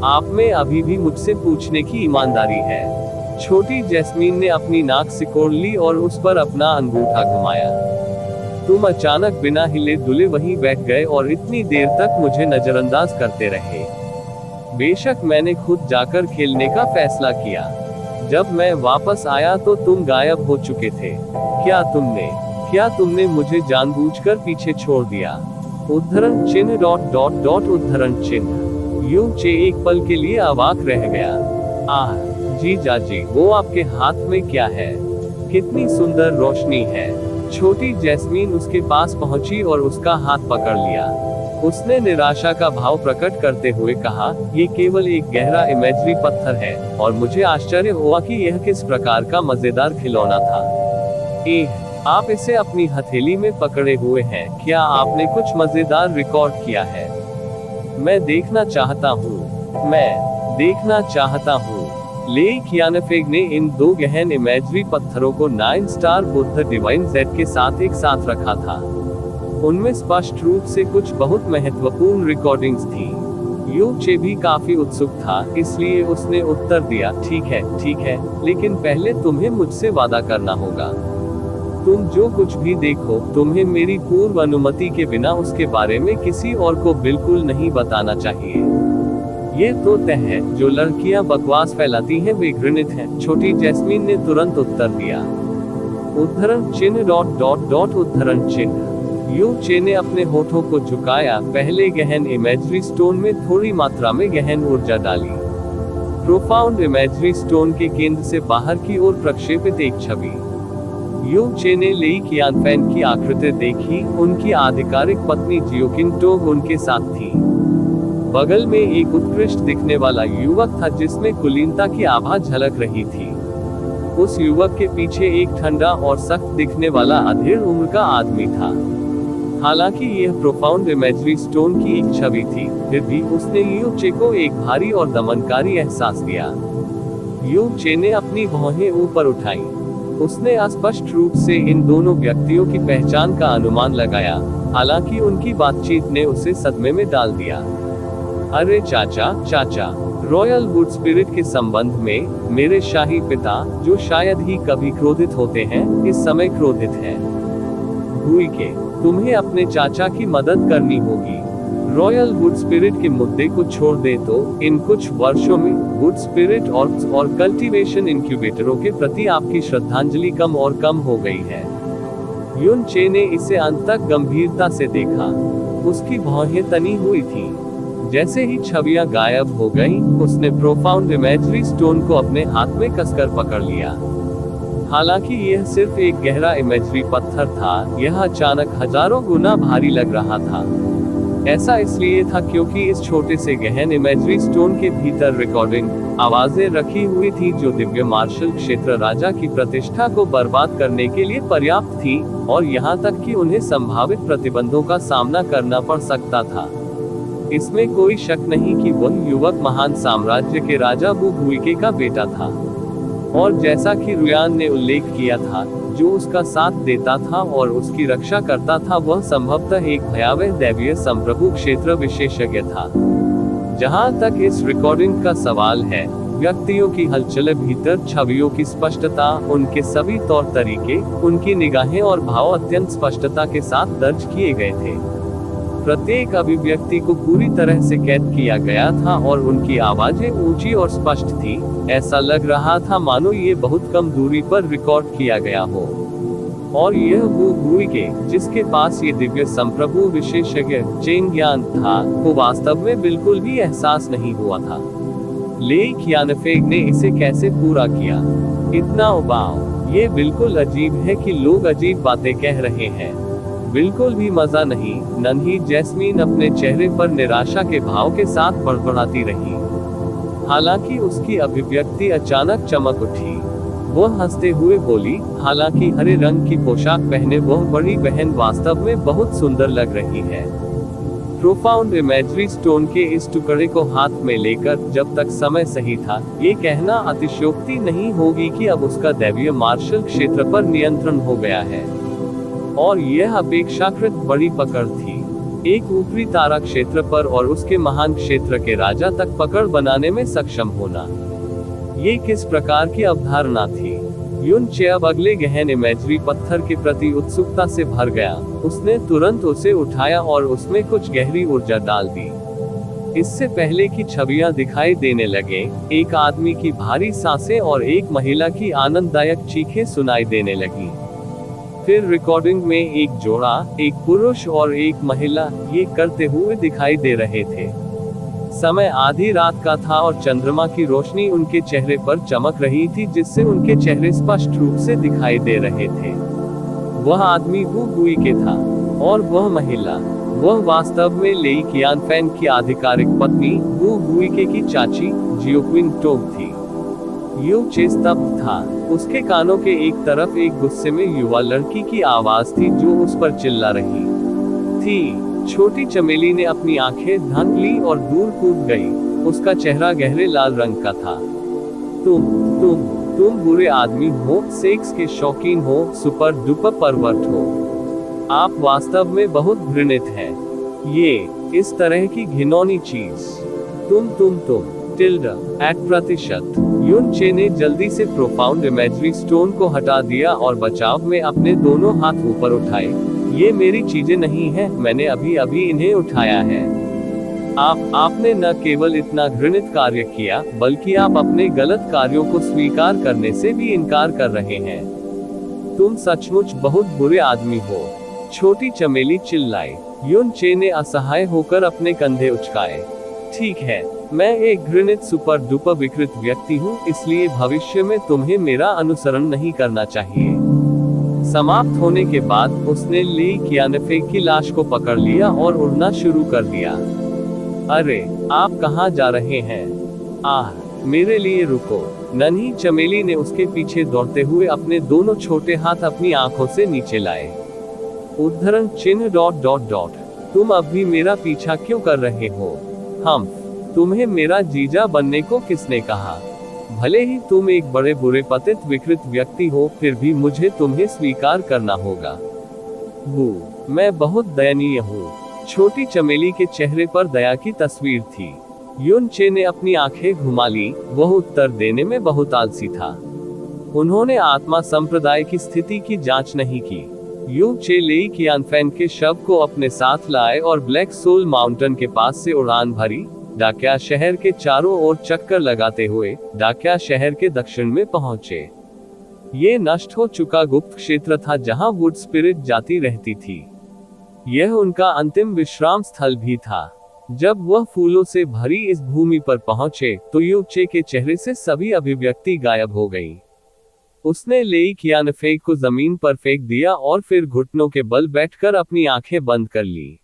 आप में अभी भी मुझसे पूछने की ईमानदारी है। छोटी जैस्मीन ने अपनी नाक सिकोड़ ली और उस पर अपना अंगूठा घुमाया। तुम अचानक बिना हिले डुले वहीं बैठ गए और इतनी देर तक मुझे नजरअंदाज करते रहे। बेशक मैंने खुद जाकर खेलने का फैसला किया। जब मैं वापस आया तो तुम गायब हो चुके थे। क्या तुमने मुझे जानबूझकर पीछे छोड़ दिया? उद्धरण चिन्ह ... उद्धरण चिन्ह। यू चे एक पल के लिए अवाक रह गया। आह जीजा जी, वो आपके हाथ में क्या है? कितनी सुंदर रोशनी है। छोटी जैस्मीन उसके पास पहुंची और उसका हाथ पकड़ लिया। उसने निराशा का भाव प्रकट करते हुए कहा, ये केवल एक गहरा इमेजरी पत्थर है, और मुझे आश्चर्य हुआ कि यह किस प्रकार का मजेदार खिलौना था। आप इसे अपनी हथेली में पकड़े हुए हैं, क्या आपने कुछ मजेदार रिकॉर्ड किया है? मैं देखना चाहता हूँ। ले कियानफेग ने इन दो गहन इमेजरी पत्थरों को 9 स्टार बुद्ध डिवाइन जेड के साथ एक साथ रखा था। उनमें स्पष्ट रूप से कुछ बहुत महत्वपूर्ण रिकॉर्डिंग्स थी। यू चे भी काफी उत्सुक था, इसलिए उसने उत्तर दिया, ठीक है, लेकिन पहले तुम्हें मुझसे वादा करना होगा। तुम जो कुछ भी देखो, तुम्हें मेरी पूर्व अनुमति के बिना उसके बारे में किसी और को बिल्कुल नहीं बताना चाहिए। ये तो तय है, जो लड़कियां बकवास फैलाती हैं वे घृणित हैं, छोटी जैस्मीन ने तुरंत उत्तर दिया। उद्धरण चिन्ह ... उद्धरण चिन्ह। यू चे ने अपने होठों को झुकाया, पहले गहन इमेजरी स्टोन में थोड़ी मात्रा में गहन ऊर्जा डाली। प्रोफाउंड इमेजरी स्टोन के केंद्र से बाहर की ओर प्रक्षेपित एक छवि। यू चे ने लेई कियानफेन की आकृति देखी, उनकी आधिकारिक पत्नी जियोकिन टोग उनके साथ थी। बगल में एक उत्कृष्ट दिखने वाला युवक था जिसमें कुलीनता की आभा झलक रही थी। उस युवक के पीछे एक ठंडा और सख्त दिखने वाला अधेड़ उम्र का आदमी था। हालांकि यह प्रोफाउंड इमेजरी स्टोन की एक छवि थी, फिर भी उसने यू चे को एक भारी और दमनकारी एहसास दिया। यू चे ने अपनी भौहें ऊपर उठाई। उसने अस्पष्ट रूप से इन दोनों व्यक्तियों की पहचान का अनुमान लगाया, हालांकि उनकी बातचीत ने उसे सदमे में डाल दिया। अरे चाचा, रॉयल वुड स्पिरिट के संबंध में, मेरे शाही पिता, जो शायद ही कभी क्रोधित होते हैं, इस समय क्रोधित हैं। गुइके, तुम्हें अपने चाचा की मदद करनी होगी। रॉयल वुड स्पिरिट के मुद्दे को छोड़ दे तो इन कुछ वर्षों में वुड स्पिरिट और कल्टीवेशन इंक्यूबेटरों के प्रति आपकी श्रद्धांजलि कम और कम हो गई है। युन चे ने इसे अंत तक गंभीरता से देखा। उसकी भौहें तनी हुई थी। जैसे ही छवियां गायब हो गईं, उसने प्रोफाउंड इमेजरी स्टोन को अपने हाथ में कसकर पकड़ लिया। हालांकि यह सिर्फ एक गहरा इमेजरी पत्थर था, यह अचानक हजारों गुना भारी लग रहा था। ऐसा इसलिए था क्योंकि इस छोटे से गहन इमेजरी स्टोन के भीतर रिकॉर्डिंग आवाजें रखी हुई थी जो दिव्य मार्शल क्षेत्र राजा की प्रतिष्ठा को बर्बाद करने के लिए पर्याप्त थी, और यहाँ तक कि उन्हें संभावित प्रतिबंधों का सामना करना पड़ सकता था। इसमें कोई शक नहीं कि वह युवक महान साम्राज्य के राजा वू गुइके का बेटा था, और जैसा कि रुयान ने उल्लेख किया था, जो उसका साथ देता था और उसकी रक्षा करता था, वह संभवतः एक भयावह दैवीय संप्रभु क्षेत्र विशेषज्ञ था। जहां तक इस रिकॉर्डिंग का सवाल है, व्यक्तियों की हलचल भीतर छवियों की स्पष्टता, उनके सभी तौर तरीके, उनकी निगाहें और भाव अत्यंत स्पष्टता के साथ दर्ज किए गए थे। प्रत्येक अभिव्यक्ति को पूरी तरह से कैद किया गया था और उनकी आवाजें ऊंची और स्पष्ट थी। ऐसा लग रहा था मानो ये बहुत कम दूरी पर रिकॉर्ड किया गया हो। और यह वू गुइके, जिसके पास ये दिव्य संप्रभु विशेषज्ञ चेन ज्ञान था, को वास्तव में बिल्कुल भी एहसास नहीं हुआ था। ले कियानफेग ने इसे कैसे पूरा किया? इतना उबाऊ। ये बिल्कुल अजीब है कि लोग अजीब बातें कह रहे हैं। बिल्कुल भी मजा नहीं। नन्ही जैस्मीन अपने चेहरे पर निराशा के भाव के साथ बड़बड़ाती रही। हालांकि उसकी अभिव्यक्ति अचानक चमक उठी। वह हंसते हुए बोली, हालांकि हरे रंग की पोशाक पहने वह बड़ी बहन वास्तव में बहुत सुंदर लग रही है। प्रोफाउंड इमेजरी स्टोन के इस टुकड़े को हाथ में लेकर जब तक समय सही था, ये कहना अतिशयोक्ति नहीं होगी कि अब उसका दैवीय मार्शल क्षेत्र पर नियंत्रण हो गया है। और यह अपेक्षाकृत बड़ी पकड़ थी। एक ऊपरी तारा क्षेत्र पर और उसके महान क्षेत्र के राजा तक पकड़ बनाने में सक्षम होना। ये किस प्रकार की अवधारणा थी? युन चे अब अगले गहन इमेजरी पत्थर के प्रति उत्सुकता से भर गया। उसने तुरंत उसे उठाया और उसमें कुछ गहरी ऊर्जा डाल दी। इससे पहले कि छवियां दिखाई देने लगे, एक आदमी की भारी सांसें और एक महिला की आनंददायक चीखें सुनाई देने लगी। फिर रिकॉर्डिंग में एक जोड़ा, एक पुरुष और एक महिला, ये करते हुए दिखाई दे रहे थे। समय आधी रात का था और चंद्रमा की रोशनी उनके चेहरे पर चमक रही थी, जिससे उनके चेहरे स्पष्ट रूप से दिखाई दे रहे थे। वह आदमी वू गुई के था, और वह महिला, वह वास्तव में लेई कियानफेंग की आधिकारिक पत्नी वू गुई की चाची जियोक्विन टोग थी। यू चे स्तब्ध था। उसके कानों के एक तरफ एक गुस्से में युवा लड़की की आवाज थी जो उस पर चिल्ला रही थी। छोटी चमेली ने अपनी आंखें ढक ली और दूर कूद गई। उसका चेहरा गहरे लाल रंग का था। तुम बुरे आदमी हो, सेक्स के शौकीन हो, सुपर डुपर परवर्ट हो। आप वास्तव में बहुत घृणित हैं। ये इस तरह की घिनौनी चीज। तुम टिल्ड एट प्रतिशत। युन चे ने जल्दी से प्रोफाउंड इमेजरी स्टोन को हटा दिया और बचाव में अपने दोनों हाथ ऊपर उठाए। ये मेरी चीजें नहीं हैं, मैंने अभी अभी इन्हें उठाया है। आपने न केवल इतना घृणित कार्य किया, बल्कि आप अपने गलत कार्यों को स्वीकार करने से भी इनकार कर रहे हैं। तुम सचमुच बहुत बुरे आदमी हो, छोटी चमेली चिल्लाई। युन चे ने असहाय होकर अपने कंधे उचकाए। ठीक है, मैं एक घृणित सुपर डुपर विकृत व्यक्ति हूँ, इसलिए भविष्य में तुम्हें मेरा अनुसरण नहीं करना चाहिए। समाप्त होने के बाद उसने ली कियानफेंग की लाश को पकड़ लिया और उड़ना शुरू कर दिया। अरे, आप कहाँ जा रहे हैं? मेरे लिए रुको। नन्ही चमेली ने उसके पीछे दौड़ते हुए अपने दोनों छोटे हाथ अपनी आंखों से नीचे लाए। उद्धरण चिन्ह ... तुम अब भी मेरा पीछा क्यों कर रहे हो? तुम्हें मेरा जीजा बनने को किसने कहा? भले ही तुम एक बड़े बुरे पतित विकृत व्यक्ति हो, फिर भी मुझे तुम्हें स्वीकार करना होगा। मैं बहुत दयनीय हूँ। छोटी चमेली के चेहरे पर दया की तस्वीर थी। युन चे ने अपनी आंखें घुमा ली। वह उत्तर देने में बहुत आलसी था। उन्होंने आत्मा संप्रदाय की स्थिति की जांच नहीं की। यू चे लेई कियानफेंग के शव को अपने साथ लाए और ब्लैक सोल माउंटेन के पास से उड़ान भरी। डाक्या शहर के चारों ओर चक्कर लगाते हुए डाक्या शहर के दक्षिण में पहुंचे। ये नष्ट हो चुका गुप्त क्षेत्र था जहां वुड स्पिरिट जाती रहती थी। यह उनका अंतिम विश्राम स्थल भी था। जब वह फूलों से भरी इस भूमि पर पहुंचे तो यू चे के चेहरे से सभी अभिव्यक्ति गायब हो गई। उसने लेई कियानफेंग को जमीन पर फेंक दिया और फिर घुटनों के बल बैठकर अपनी आंखें बंद कर ली।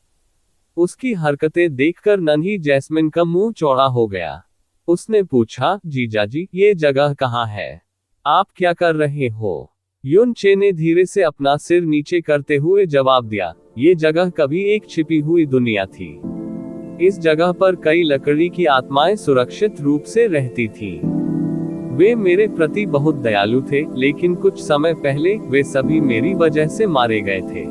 उसकी हरकतें देखकर नन्ही जैस्मिन का मुंह चौड़ा हो गया। उसने पूछा, जीजाजी, ये जगह कहाँ है? आप क्या कर रहे हो? युन चे ने धीरे से अपना सिर नीचे करते हुए जवाब दिया, ये जगह कभी एक छिपी हुई दुनिया थी। इस जगह पर कई लकड़ी की आत्माएं सुरक्षित रूप से रहती थी। वे मेरे प्रति बहुत दयालु थे, लेकिन कुछ समय पहले वे सभी मेरी वजह से मारे गए थे।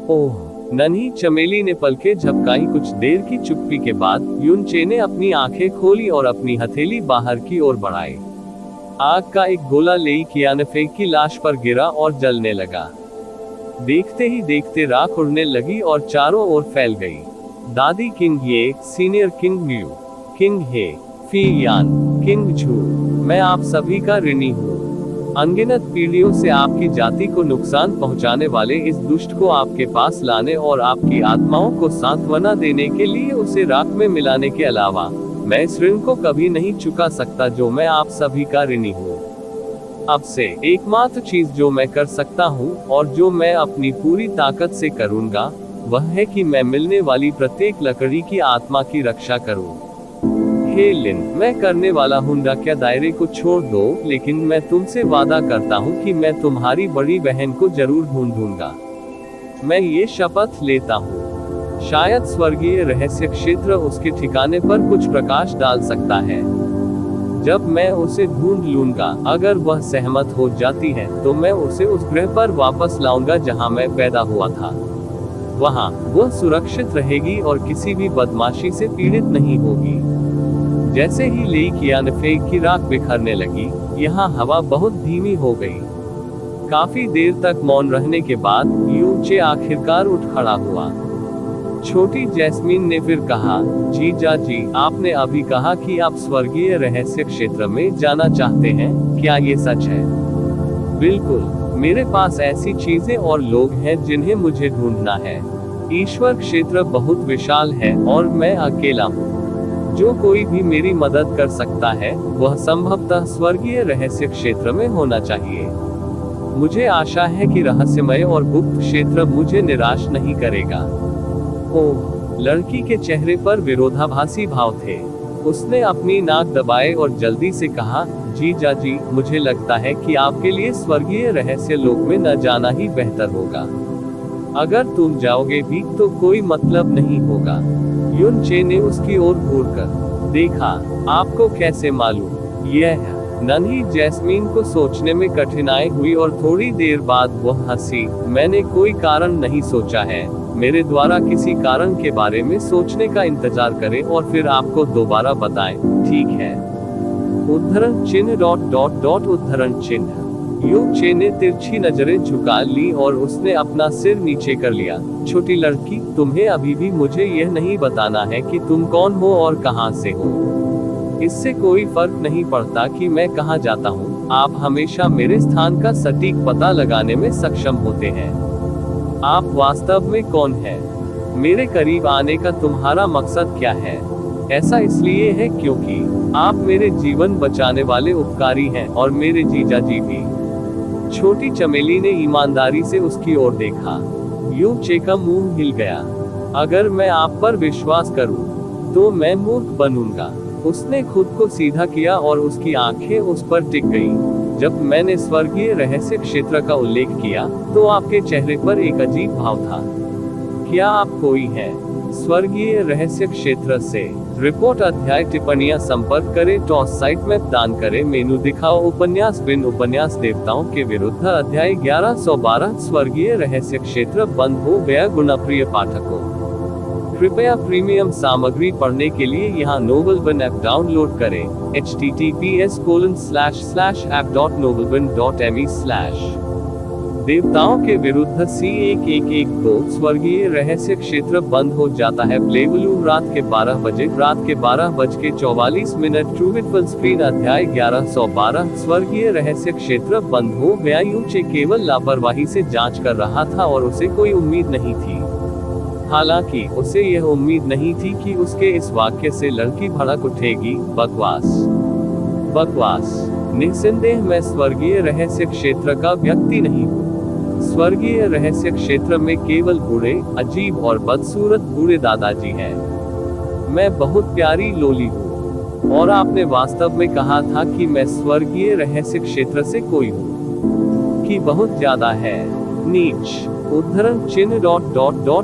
ओह! नन्ही चमेली ने पलकें झपकाई। कुछ देर की चुप्पी के बाद युन चे ने अपनी आंखें खोली और अपनी हथेली बाहर की ओर बढ़ाई। आग का एक गोला लेई कियानफेंग की लाश पर गिरा और जलने लगा। देखते ही देखते राख उड़ने लगी और चारों ओर फैल गई। दादी किंग ये, सीनियर किंग म्यू, किंग हे, फी यान, किंग झू, मैं आप सभी का ऋणी हूँ। अनगिनत पीढ़ियों से आपकी जाति को नुकसान पहुंचाने वाले इस दुष्ट को आपके पास लाने और आपकी आत्माओं को सांत्वना देने के लिए उसे राख में मिलाने के अलावा मैं इस ऋण को कभी नहीं चुका सकता जो मैं आप सभी का ऋणी हूँ। अब से एकमात्र चीज जो मैं कर सकता हूँ और जो मैं अपनी पूरी ताकत से करूँगा, वह है कि मैं मिलने वाली प्रत्येक लकड़ी की आत्मा की रक्षा करूँ। हे लिन, मैं करने वाला हूँ। डाक्या दायरे को छोड़ दो, लेकिन मैं तुमसे वादा करता हूँ कि मैं तुम्हारी बड़ी बहन को जरूर ढूंढूंगा। मैं ये शपथ लेता हूँ। शायद स्वर्गीय रहस्य क्षेत्र उसके ठिकाने पर कुछ प्रकाश डाल सकता है। जब मैं उसे ढूंढ लूंगा, अगर वह सहमत हो जाती है तो मैं उसे उस ग्रह पर वापस लाऊंगा जहां मैं पैदा हुआ था। वहां वह सुरक्षित रहेगी और किसी भी बदमाशी से पीड़ित नहीं होगी। जैसे ही लेई कियानफेंग की राख बिखरने लगी, यहाँ हवा बहुत धीमी हो गई। काफी देर तक मौन रहने के बाद यू चे आखिरकार उठ खड़ा हुआ। छोटी जैस्मीन ने फिर कहा, जीजा जी, आपने अभी कहा कि आप स्वर्गीय रहस्य क्षेत्र में जाना चाहते हैं, क्या ये सच है? बिल्कुल, मेरे पास ऐसी चीजें और लोग हैं जिन्हें मुझे ढूंढना है। ईश्वर क्षेत्र बहुत विशाल है और मैं अकेला हूँ। जो कोई भी मेरी मदद कर सकता है वह संभवतः स्वर्गीय रहस्य क्षेत्र में होना चाहिए। मुझे आशा है कि रहस्यमय और गुप्त क्षेत्र मुझे निराश नहीं करेगा। ओह, लड़की के चेहरे पर विरोधाभासी भाव थे। उसने अपनी नाक दबाए और जल्दी से कहा, जीजा जी, मुझे लगता है कि आपके लिए स्वर्गीय रहस्य लोक में न जाना ही बेहतर होगा। अगर तुम जाओगे भी तो कोई मतलब नहीं होगा। युन चे ने उसकी ओर घूरकर देखा। आपको कैसे मालूम? यह नन्ही जैस्मीन को सोचने में कठिनाई हुई और थोड़ी देर बाद वह हंसी। मैंने कोई कारण नहीं सोचा है। मेरे द्वारा किसी कारण के बारे में सोचने का इंतजार करें और फिर आपको दोबारा बताएं, ठीक है? उद्धरण चिन्ह ... उद्धरण चिन्ह। यू चे ने तिरछी नजरें झुका ली और उसने अपना सिर नीचे कर लिया। छोटी लड़की, तुम्हें अभी भी मुझे यह नहीं बताना है कि तुम कौन हो और कहां से हो। इससे कोई फर्क नहीं पड़ता कि मैं कहां जाता हूं। आप हमेशा मेरे स्थान का सटीक पता लगाने में सक्षम होते हैं। आप वास्तव में कौन हैं? मेरे करीब आने का तुम्हारा मकसद क्या है? ऐसा इसलिए है क्योंकि आप मेरे जीवन बचाने वाले उपकारी हैं और मेरे जीजा जी भी। छोटी चमेली ने ईमानदारी से उसकी ओर देखा। यू चे का मुंह हिल गया। अगर मैं आप पर विश्वास करूं, तो मैं मूर्ख बनूंगा। उसने खुद को सीधा किया और उसकी आंखें उस पर टिक गईं। जब मैंने स्वर्गीय रहस्य क्षेत्र का उल्लेख किया, तो आपके चेहरे पर एक अजीब भाव था। क्या आप कोई हैं? स्वर्गीय रहस्य क्षेत्र से रिपोर्ट, अध्याय, टिप्पणियां संपर्क करें, टॉस साइट में दान करें, मेनू दिखाओ, उपन्यास बिन उपन्यास, देवताओं के विरुद्ध, अध्याय 1112। स्वर्गीय रहस्य क्षेत्र बंद हो गया। गुणप्रिय पाठकों, कृपया प्रीमियम सामग्री पढ़ने के लिए यहाँ नोबलबन ऐप डाउनलोड करें। https://app.nobelbin.me/ देवताओं के विरुद्ध C1112। स्वर्गीय रहस्य क्षेत्र बंद हो जाता है। प्लेवलू रात के 12 बजे, रात के 12:44। ट्रूविट फुल स्क्रीन, अध्याय 1112। स्वर्गीय रहस्य क्षेत्र बंद हो गया। यू चे केवल लापरवाही से जांच कर रहा था और उसे कोई उम्मीद नहीं थी। हालांकि उसे यह उम्मीद नहीं थी कि उसके इस वाक्य से लड़की भड़क उठेगी। बकवास, बकवास। निस्संदेह मैं स्वर्गीय रहस्य क्षेत्र का व्यक्ति नहीं हूँ। स्वर्गीय रहस्य क्षेत्र में केवल बूढ़े, अजीब और बदसूरत बूढ़े दादाजी हैं। मैं बहुत प्यारी लोली हूँ और आपने वास्तव में कहा था कि मैं स्वर्गीय रहस्य क्षेत्र से कोई हूँ, कि बहुत ज्यादा है। नीच। उद्धरण चिन्ह ...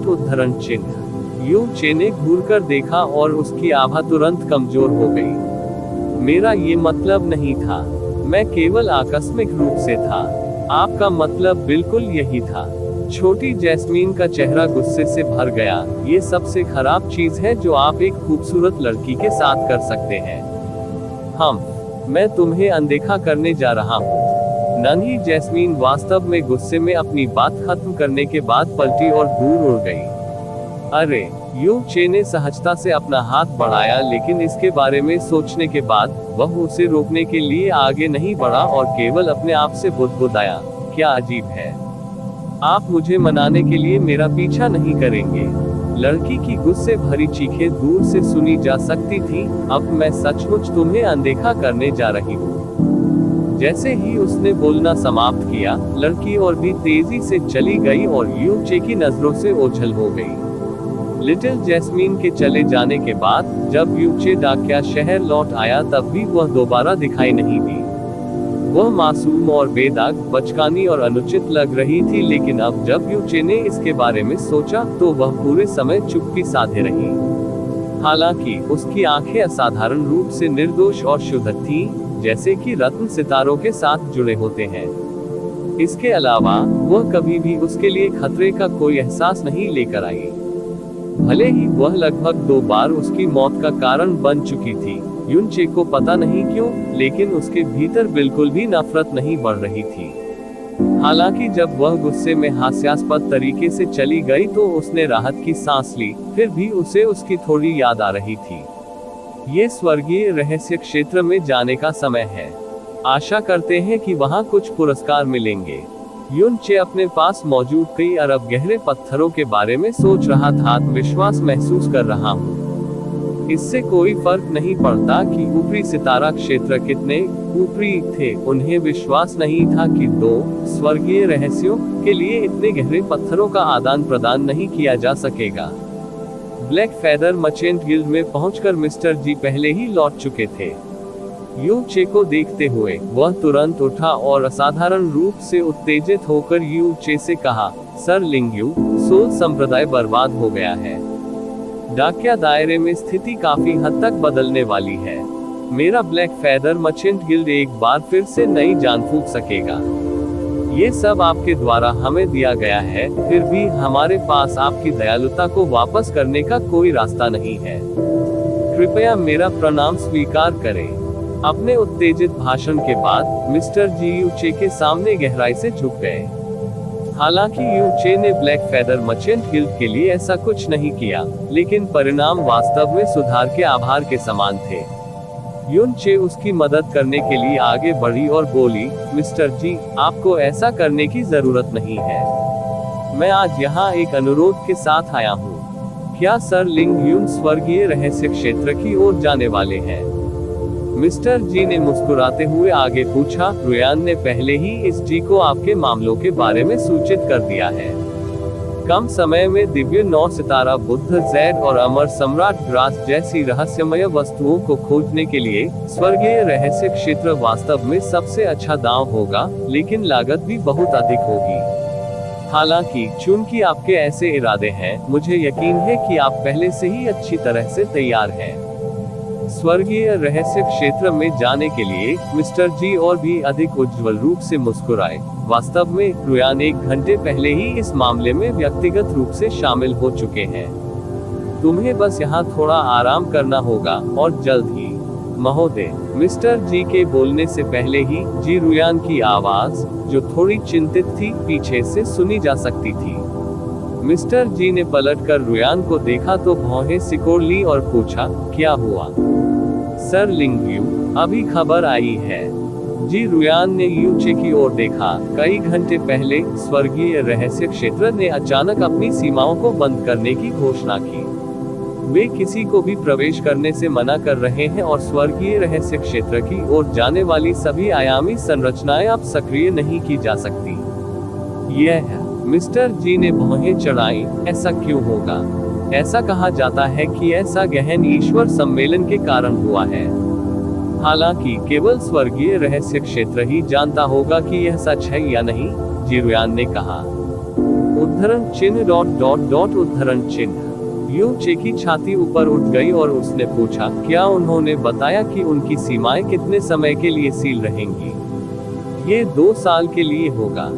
उद्धरण चिन्ह। यू चे ने घूरकर देखा और उसकी आभा तुरंत कमजोर हो गई। मेरा ये मतलब नहीं था। मैं केवल आकस्मिक रूप से था। आपका मतलब बिल्कुल यही था। छोटी जैस्मीन का चेहरा गुस्से से भर गया। ये सबसे खराब चीज है जो आप एक खूबसूरत लड़की के साथ कर सकते हैं। मैं तुम्हें अनदेखा करने जा रहा हूँ। नन्ही जैस्मीन वास्तव में गुस्से में अपनी बात खत्म करने के बाद पलटी और दूर उड़ गई। अरे, यू चे ने सहजता से अपना हाथ बढ़ाया, लेकिन इसके बारे में सोचने के बाद वह उसे रोकने के लिए आगे नहीं बढ़ा और केवल अपने आप से बुदबुदाया, क्या अजीब है। आप मुझे मनाने के लिए मेरा पीछा नहीं करेंगे। लड़की की गुस्से भरी चीखें दूर से सुनी जा सकती थी। अब मैं सचमुच तुम्हें अनदेखा करने जा रही हूँ। जैसे ही उसने बोलना समाप्त किया, लड़की और भी तेजी से चली गई और यू चे की नजरों से ओझल हो गई। लिटिल जैस्मीन के चले जाने के बाद जब यू चे डाकिया शहर लौट आया, तब भी वह दोबारा दिखाई नहीं दी। वह मासूम और बेदाग, बचकानी और अनुचित लग रही थी, लेकिन अब जब यू चे ने इसके बारे में सोचा तो वह पूरे समय चुप्पी साधे रही। हालांकि उसकी आंखें असाधारण रूप से निर्दोष और शुद्ध थीं, जैसे कि रत्न सितारों के साथ जुड़े होते हैं। इसके अलावा वह कभी भी उसके लिए खतरे का कोई एहसास नहीं लेकर आई। भले ही वह लगभग 2 बार उसकी मौत का कारण बन चुकी थी। युन चे को पता नहीं क्यों, लेकिन उसके भीतर बिल्कुल भी नफरत नहीं बढ़ रही थी। हालांकि जब वह गुस्से में हास्यास्पद तरीके से चली गई तो उसने राहत की सांस ली, फिर भी उसे उसकी थोड़ी याद आ रही थी। ये स्वर्गीय रहस्य क्षेत्र में जाने का समय है। आशा करते हैं कि वहाँ कुछ पुरस्कार मिलेंगे। युन चे अपने पास मौजूद कई अरब गहरे पत्थरों के बारे में सोच रहा था। आत्मविश्वास महसूस कर रहा हूँ। इससे कोई फर्क नहीं पड़ता कि ऊपरी सितारा क्षेत्र कितने ऊपरी थे, उन्हें विश्वास नहीं था कि दो स्वर्गीय रहस्यों के लिए इतने गहरे पत्थरों का आदान प्रदान नहीं किया जा सकेगा। ब्लैक फेदर मर्चेंट गिल्ड में पहुंचकर मिस्टर जी पहले ही लौट चुके थे। यू चे को देखते हुए वह तुरंत उठा और असाधारण रूप से उत्तेजित होकर यू चे से कहा, सर लिंग यू, सोल संप्रदाय बर्बाद हो गया है। डाकिया दायरे में स्थिति काफी हद तक बदलने वाली है। मेरा ब्लैक फेदर मर्चेंट गिल्ड एक बार फिर से नई जान फूंक सकेगा। ये सब आपके द्वारा हमें दिया गया है, फिर भी हमारे पास आपकी दयालुता को वापस करने का कोई रास्ता नहीं है। कृपया मेरा प्रणाम स्वीकार करें। अपने उत्तेजित भाषण के बाद मिस्टर जी यू चे के सामने गहराई से झुक गए। हालांकि यू चे ने ब्लैक फेदर मर्चेंट गिल्ड के लिए ऐसा कुछ नहीं किया, लेकिन परिणाम वास्तव में सुधार के आभार के समान थे। यून चे उसकी मदद करने के लिए आगे बढ़ी और बोली, मिस्टर जी, आपको ऐसा करने की जरूरत नहीं है। मैं आज यहाँ एक अनुरोध के साथ आया हूँ। क्या सर लिंग यून स्वर्गीय रहस्य क्षेत्र की ओर जाने वाले हैं? मिस्टर जी ने मुस्कुराते हुए आगे पूछा, रुयान ने पहले ही इस जी को आपके मामलों के बारे में सूचित कर दिया है। कम समय में दिव्य 9 सितारा बुद्ध जैड और अमर सम्राट ग्रास जैसी रहस्यमय वस्तुओं को खोजने के लिए स्वर्गीय रहस्य क्षेत्र वास्तव में सबसे अच्छा दांव होगा, लेकिन लागत भी बहुत अधिक होगी। हालांकि चूंकि आपके ऐसे इरादे हैं, मुझे यकीन है कि आप पहले से ही अच्छी तरह से तैयार हैं। स्वर्गीय रहस्य क्षेत्र में जाने के लिए मिस्टर जी और भी अधिक उज्जवल रूप से मुस्कुराए। वास्तव में रुयान 1 घंटे पहले ही इस मामले में व्यक्तिगत रूप से शामिल हो चुके हैं। तुम्हें बस यहाँ थोड़ा आराम करना होगा, और जल्द ही। महोदय, मिस्टर जी के बोलने से पहले ही जी रुयान की आवाज, जो थोड़ी चिंतित थी, पीछे से सुनी जा सकती थी। मिस्टर जी ने पलटकर रुयान को देखा तो भौहें सिकोड़ ली और पूछा, क्या हुआ? सर लिंग यू, अभी खबर आई है। जी रुयान ने यू चे की ओर देखा। कई घंटे पहले स्वर्गीय रहस्य क्षेत्र ने अचानक अपनी सीमाओं को बंद करने की घोषणा की। वे किसी को भी प्रवेश करने से मना कर रहे हैं और स्वर्गीय रहस्य क्षेत्र की ओर जाने वाली सभी आयामी संरचनाएं अब सक्रिय नहीं की जा सकती। यह है। मिस्टर जी ने भौहें चढ़ाई। ऐसा क्यों होगा? ऐसा कहा जाता है कि ऐसा गहन ईश्वर सम्मेलन के कारण हुआ है। हालांकि केवल स्वर्गीय रहस्य क्षेत्र ही जानता होगा कि यह सच है या नहीं, जी रुयान ने कहा। उद्धरण चिन्ह ... उद्धरण चिन्ह। यू चे की छाती ऊपर उठ गई और उसने पूछा, क्या उन्होंने बताया कि उनकी सीमाएं कितने समय के लिए सील रहेंगी? ये 2 साल के लिए होगा।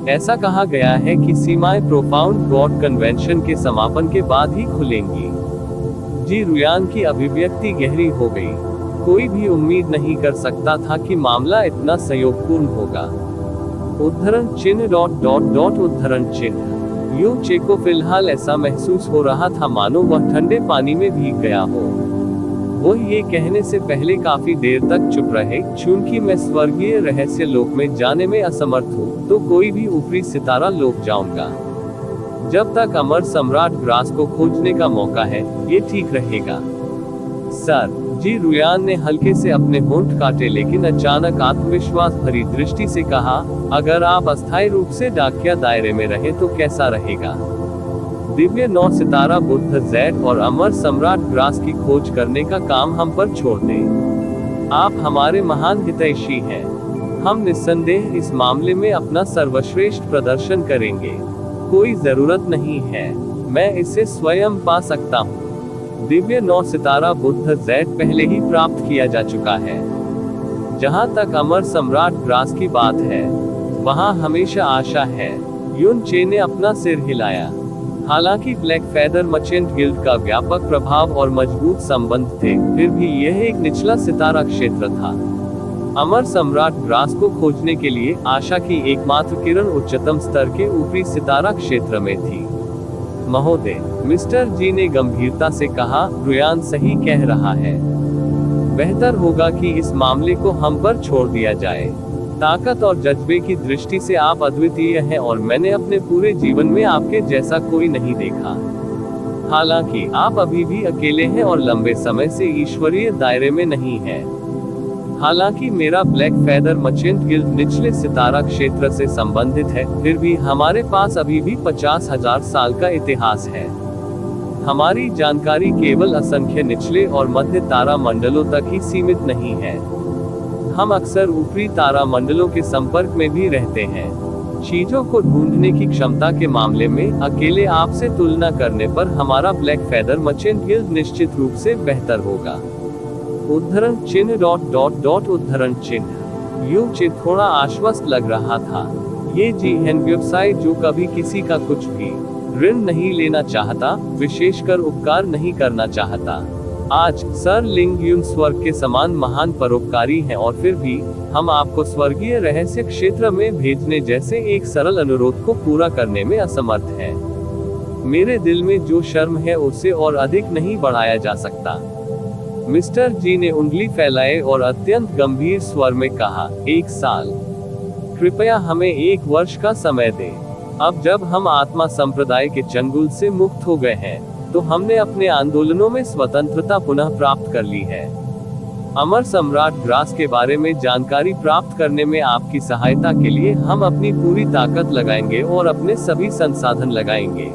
ऐसा कहा गया है कि सीमाएं प्रोफाउंड गॉड कन्वेंशन के समापन के बाद ही खुलेंगी। जी रुयान की अभिव्यक्ति गहरी हो गई। कोई भी उम्मीद नहीं कर सकता था कि मामला इतना संयोगपूर्ण होगा। उद्धरण चिन्ह ... उद्धरण चिन्ह। यू चे को फिलहाल ऐसा महसूस हो रहा था मानो वह ठंडे पानी में भीग गया हो। वो ये कहने से पहले काफी देर तक चुप रहे, चूंकि मैं स्वर्गीय रहस्य लोक में जाने में असमर्थ हूँ, तो कोई भी ऊपरी सितारा लोक जाऊंगा। जब तक अमर सम्राट ग्रास को खोजने का मौका है, ये ठीक रहेगा। सर, जी रुयान ने हल्के से अपने होंठ काटे, लेकिन अचानक आत्मविश्वास भरी दृष्टि से कहा, अगर आप अस्थायी रूप से डाकिया दायरे में रहे तो कैसा रहेगा? दिव्य 9 सितारा बुद्ध जैड और अमर सम्राट ग्रास की खोज करने का काम हम पर छोड़ दें। आप हमारे महान हितैषी हैं। हम निस्संदेह इस मामले में अपना सर्वश्रेष्ठ प्रदर्शन करेंगे। कोई जरूरत नहीं है, मैं इसे स्वयं पा सकता हूँ। दिव्य 9 सितारा बुद्ध जैड पहले ही प्राप्त किया जा चुका है। जहाँ तक अमर सम्राट ग्रास की बात है, वहाँ हमेशा आशा है। यून चे ने अपना सिर हिलाया। हालांकि ब्लैक फेदर मर्चेंट गिल्ड का व्यापक प्रभाव और मजबूत संबंध थे, फिर भी यह एक निचला सितारा क्षेत्र था। अमर सम्राट ग्रास को खोजने के लिए आशा की एकमात्र किरण उच्चतम स्तर के ऊपरी सितारा क्षेत्र में थी। महोदय, मिस्टर जी ने गंभीरता से कहा, रुयान सही कह रहा है। बेहतर होगा कि इस मामले को हम पर छोड़ दिया जाए। ताकत और जज्बे की दृष्टि से आप अद्वितीय हैं और मैंने अपने पूरे जीवन में आपके जैसा कोई नहीं देखा। हालांकि आप अभी भी अकेले हैं और लंबे समय से ईश्वरीय दायरे में नहीं हैं। हालांकि मेरा ब्लैक फेदर मर्चेंट गिल्ड निचले सितारा क्षेत्र से संबंधित है, फिर भी हमारे पास अभी भी 50,000 साल का इतिहास है। हमारी जानकारी केवल असंख्य निचले और मध्य तारा मंडलों तक ही सीमित नहीं है। हम अक्सर ऊपरी तारा मंडलों के संपर्क में भी रहते हैं। चीजों को ढूंढने की क्षमता के मामले में अकेले आपसे तुलना करने पर हमारा ब्लैक फेदर मर्चेंट गिल्ड निश्चित रूप से बेहतर होगा। उद्धरण चिन्ह उद्धरण चिन्ह। यूचे थोड़ा आश्वस्त लग रहा था। ये जीएन व्यवसाय जो कभी किसी का कुछ भी ऋण नहीं लेना चाहता, विशेषकर उपकार नहीं करना चाहता। आज सर लिंग यून स्वर्ग के समान महान परोपकारी हैं और फिर भी हम आपको स्वर्गीय रहस्य क्षेत्र में भेजने जैसे एक सरल अनुरोध को पूरा करने में असमर्थ हैं। मेरे दिल में जो शर्म है उसे और अधिक नहीं बढ़ाया जा सकता। मिस्टर जी ने उंगली फैलाए और अत्यंत गंभीर स्वर में कहा, 1 साल। कृपया हमें 1 वर्ष का समय दें। अब जब हम आत्मा संप्रदाय के चंगुल से मुक्त हो गए हैं, तो हमने अपने आंदोलनों में स्वतंत्रता पुनः प्राप्त कर ली है। अमर सम्राट ग्रास के बारे में जानकारी प्राप्त करने में आपकी सहायता के लिए हम अपनी पूरी ताकत लगाएंगे और अपने सभी संसाधन लगाएंगे।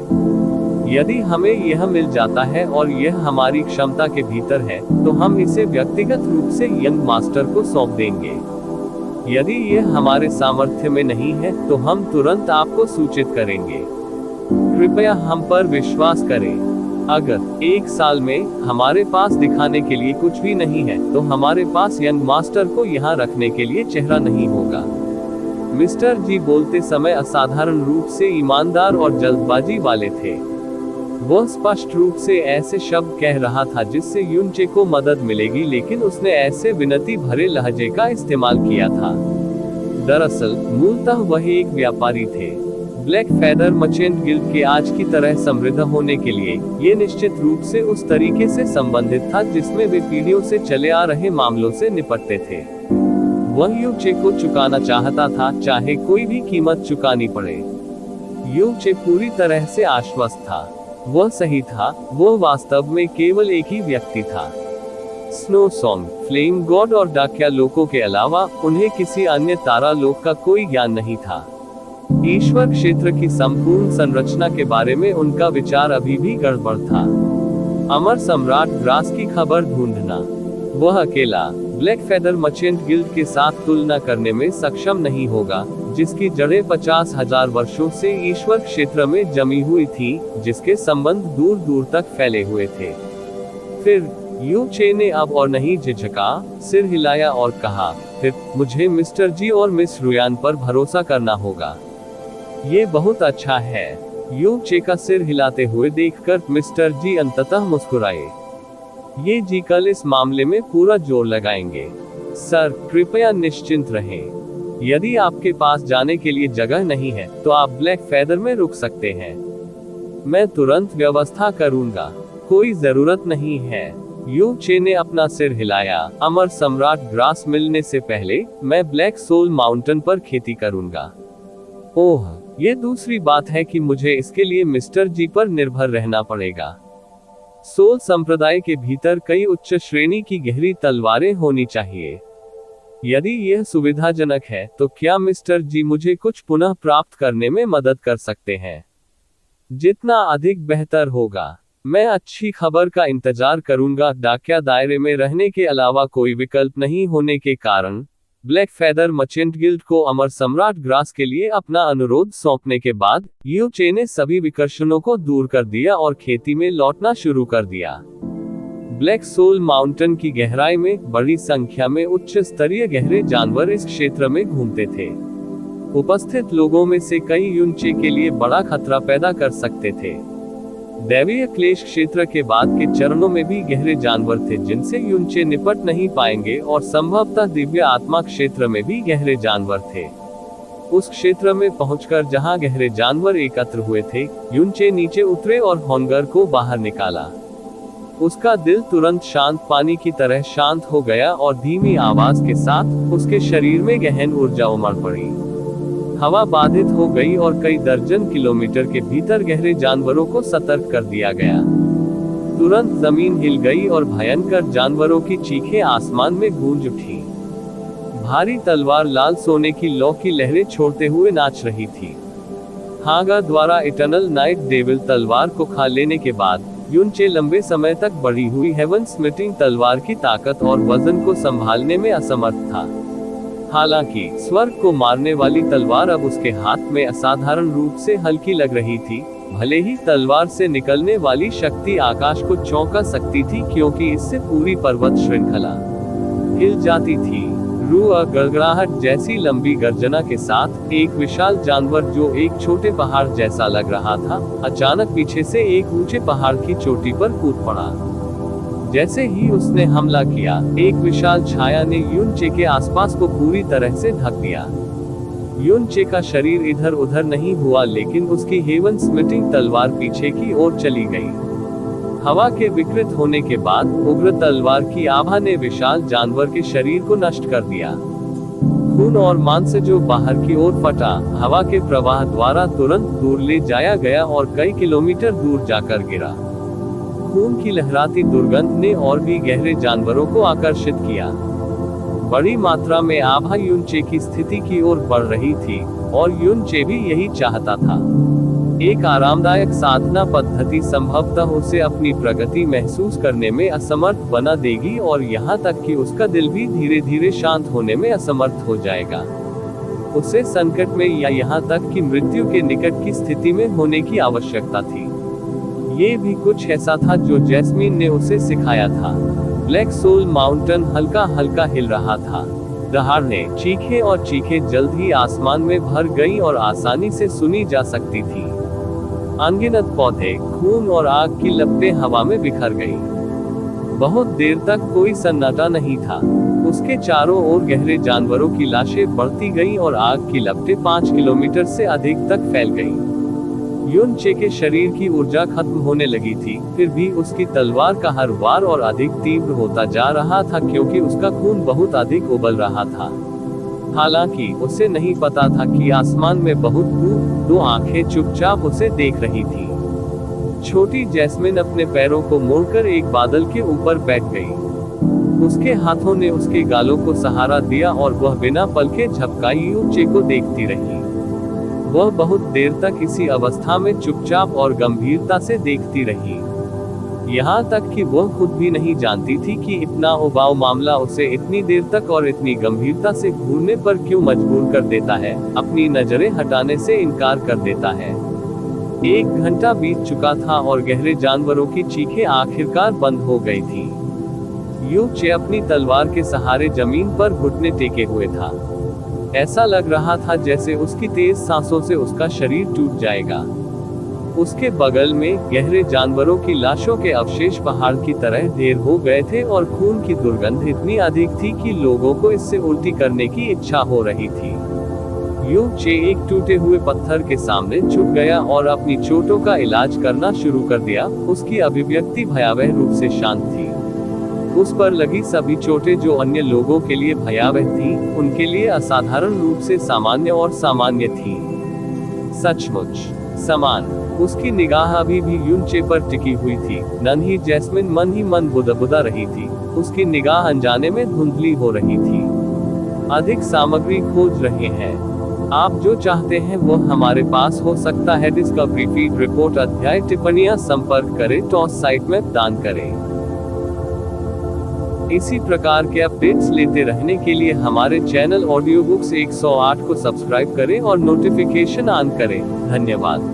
यदि हमें यह मिल जाता है और यह हमारी क्षमता के भीतर है, तो हम इसे व्यक्तिगत रूप से यंग मास्टर को सौंप देंगे। यदि यह हमारे सामर्थ्य में नहीं है, तो हम तुरंत आपको सूचित करेंगे। कृपया हम पर विश्वास करें। अगर 1 साल में हमारे पास दिखाने के लिए कुछ भी नहीं है, तो हमारे पास यंग मास्टर को यहाँ रखने के लिए चेहरा नहीं होगा। मिस्टर जी बोलते समय असाधारण रूप से ईमानदार और जल्दबाजी वाले थे। वह स्पष्ट रूप से ऐसे शब्द कह रहा था जिससे यूनचे को मदद मिलेगी, लेकिन उसने ऐसे विनती भरे लहजे का इस्तेमाल किया था। दरअसल मूलतः वह एक व्यापारी थे। ब्लैक फेदर मर्चेंट गिल्ड के आज की तरह समृद्ध होने के लिए ये निश्चित रूप से उस तरीके से संबंधित था जिसमें वे पीढ़ियों से चले आ रहे मामलों से निपटते थे। वह यूचे को चुकाना चाहता था, चाहे कोई भी कीमत चुकानी पड़े। यूचे पूरी तरह से आश्वस्त था। वह सही था। वह वास्तव में केवल एक ही व्यक्ति था। स्नो सॉन्ग, फ्लेम गॉड और डाकिया लोकों के अलावा उन्हें किसी अन्य तारा लोक का कोई ज्ञान नहीं था। ईश्वर क्षेत्र की संपूर्ण संरचना के बारे में उनका विचार अभी भी गड़बड़ था। अमर सम्राट ग्रास की खबर ढूंढना। वह अकेला ब्लैक फेदर मर्चेंट गिल्ड के साथ तुलना करने में सक्षम नहीं होगा, जिसकी जड़ें 50,000 वर्षों से ईश्वर क्षेत्र में जमी हुई थी, जिसके संबंध दूर दूर तक फैले हुए थे। फिर यूचे ने अब और नहीं झिझका, सिर हिलाया और कहा, फिर मुझे मिस्टर जी और मिस रुयान पर भरोसा करना होगा। ये बहुत अच्छा है। यूचे का सिर हिलाते हुए देखकर मिस्टर जी अंततः मुस्कुराए। ये जी कल इस मामले में पूरा जोर लगाएंगे। सर, कृपया निश्चिंत रहें। यदि आपके पास जाने के लिए जगह नहीं है, तो आप ब्लैक फेदर में रुक सकते हैं। मैं तुरंत व्यवस्था करूंगा। कोई जरूरत नहीं है। यूचे ने अपना सिर हिलाया। अमर सम्राट ग्रास मिलने से पहले मैं ब्लैक सोल माउंटेन पर खेती करूंगा। ओह, ये दूसरी बात है कि मुझे इसके लिए मिस्टर जी पर निर्भर रहना पड़ेगा। सोल संप्रदाय के भीतर कई उच्च श्रेणी की गहरी तलवारें होनी चाहिए। यदि यह सुविधाजनक है, तो क्या मिस्टर जी मुझे कुछ पुनः प्राप्त करने में मदद कर सकते हैं? जितना अधिक बेहतर होगा। मैं अच्छी खबर का इंतजार करूंगा। डाकिया दायरे में रहने के अलावा कोई विकल्प नहीं होने के कारण ब्लैक फेदर मर्चेंट गिल्ड को अमर सम्राट ग्रास के लिए अपना अनुरोध सौंपने के बाद यूचे ने सभी विकर्षणों को दूर कर दिया और खेती में लौटना शुरू कर दिया। ब्लैक सोल माउंटेन की गहराई में बड़ी संख्या में उच्च स्तरीय गहरे जानवर इस क्षेत्र में घूमते थे। उपस्थित लोगों में से कई यूचे के लिए बड़ा खतरा पैदा कर सकते थे। दैवीय क्लेश क्षेत्र के बाद के चरणों में भी गहरे जानवर थे जिनसे यूचे निपट नहीं पाएंगे, और संभवतः दिव्य आत्मा क्षेत्र में भी गहरे जानवर थे। उस क्षेत्र में पहुंचकर जहां गहरे जानवर एकत्र हुए थे, यूचे नीचे उतरे और होंगर को बाहर निकाला। उसका दिल तुरंत शांत पानी की तरह शांत हो गया और धीमी आवाज के साथ उसके शरीर में गहन ऊर्जा उमड़ पड़ी। हवा बाधित हो गई और कई दर्जन किलोमीटर के भीतर गहरे जानवरों को सतर्क कर दिया गया। तुरंत जमीन हिल गई और भयंकर जानवरों की चीखें आसमान में गूंज उठी। भारी तलवार लाल सोने की लौ की लहरें छोड़ते हुए नाच रही थी। हागा द्वारा इटर्नल नाइट डेविल तलवार को खा लेने के बाद युनचे लंबे समय तक बढ़ी हुई हेवन स्मिटिंग तलवार की ताकत और वजन को संभालने में असमर्थ था। हालांकि स्वर्ग को मारने वाली तलवार अब उसके हाथ में असाधारण रूप से हल्की लग रही थी। भले ही तलवार से निकलने वाली शक्ति आकाश को चौंका सकती थी, क्योंकि इससे पूरी पर्वत श्रृंखला हिल जाती थी। गड़गड़ाहट जैसी लंबी गर्जना के साथ एक विशाल जानवर जो एक छोटे पहाड़ जैसा लग रहा था, अचानक पीछे से एक ऊंचे पहाड़ की चोटी पर कूद पड़ा। जैसे ही उसने हमला किया, एक विशाल छाया ने युनचे के आसपास को पूरी तरह से ढक दिया। युनचे का शरीर इधर उधर नहीं हुआ, लेकिन उसकी हेवन स्मिटिंग तलवार पीछे की ओर चली गई। हवा के विकृत होने के बाद उग्र तलवार की आभा ने विशाल जानवर के शरीर को नष्ट कर दिया। खून और मांस जो बाहर की ओर फटा, हवा के प्रवाह द्वारा तुरंत दूर ले जाया गया और कई किलोमीटर दूर जाकर गिरा। खून की लहराती दुर्गंध ने और भी गहरे जानवरों को आकर्षित किया। बड़ी मात्रा में आभा युनचे की स्थिति की ओर बढ़ रही थी, और युनचे भी यही चाहता था। एक आरामदायक साधना पद्धति संभवतः उसे अपनी प्रगति महसूस करने में असमर्थ बना देगी, और यहाँ तक कि उसका दिल भी धीरे धीरे शांत होने में असमर्थ हो जाएगा। उसे संकट में या यहाँ तक कि मृत्यु के निकट की स्थिति में होने की आवश्यकता थी। ये भी कुछ ऐसा था जो जैस्मीन ने उसे सिखाया था। ब्लैक सोल माउंटेन हल्का हल्का हिल रहा था। दहाड़ने, चीखें और चीखें जल्द ही आसमान में भर गई और आसानी से सुनी जा सकती थी। अनगिनत पौधे, खून और आग की लपटें हवा में बिखर गई। बहुत देर तक कोई सन्नाटा नहीं था। उसके चारों ओर गहरे जानवरों की लाशें बढ़ती गईं और आग की लपटें 5 किलोमीटर से अधिक तक फैल गईं। युनचे के शरीर की ऊर्जा खत्म होने लगी थी, फिर भी उसकी तलवार का हर वार और अधिक तीव्र होता जा रहा था, क्योंकि उसका खून बहुत अधिक उबल रहा था। हालांकि उसे नहीं पता था कि आसमान में बहुत दूर 2 आंखें चुपचाप उसे देख रही थी। छोटी जैस्मिन अपने पैरों को मोड़कर एक बादल के ऊपर बैठ गई। उसके हाथों ने उसके गालों को सहारा दिया और वह बिना पलके झपकाए युनचे को देखती रही। वह बहुत देर तक इसी अवस्था में चुपचाप और गंभीरता से देखती रही, यहाँ तक कि वह खुद भी नहीं जानती थी कि इतना उबाऊ मामला उसे इतनी देर तक और इतनी गंभीरता से घूरने पर क्यों मजबूर कर देता है, अपनी नजरें हटाने से इनकार कर देता है। 1 घंटा बीत चुका था और गहरे जानवरों की चीखें आखिरकार बंद हो गई थी। युनचे अपनी तलवार के सहारे जमीन पर घुटने टेके हुए था। ऐसा लग रहा था जैसे उसकी तेज सांसों से उसका शरीर टूट जाएगा। उसके बगल में गहरे जानवरों की लाशों के अवशेष पहाड़ की तरह ढेर हो गए थे, और खून की दुर्गंध इतनी अधिक थी कि लोगों को इससे उल्टी करने की इच्छा हो रही थी। युनचे एक टूटे हुए पत्थर के सामने झुक गया और अपनी चोटों का इलाज करना शुरू कर दिया। उसकी अभिव्यक्ति भयावह रूप से शांत थी। उस पर लगी सभी चोटें जो अन्य लोगों के लिए भयावह थीं, उनके लिए असाधारण रूप से सामान्य और सामान्य थीं। सचमुच समान। उसकी निगाह अभी भी युनचे पर टिकी हुई थी। नन्ही जैस्मिन मन ही मन बुदबुदा रही थी। उसकी निगाह अनजाने में धुंधली हो रही थी। अधिक सामग्री खोज रहे हैं। आप जो चाहते हैं वो हमारे पास हो सकता है। डिस्कवरी फीड रिपोर्ट अध्याय टिप्पणियां संपर्क करें। टॉस साइट में दान करें। इसी प्रकार के अपडेट्स लेते रहने के लिए हमारे चैनल ऑडियो बुक्स 108 को सब्सक्राइब करें और नोटिफिकेशन ऑन करें। धन्यवाद।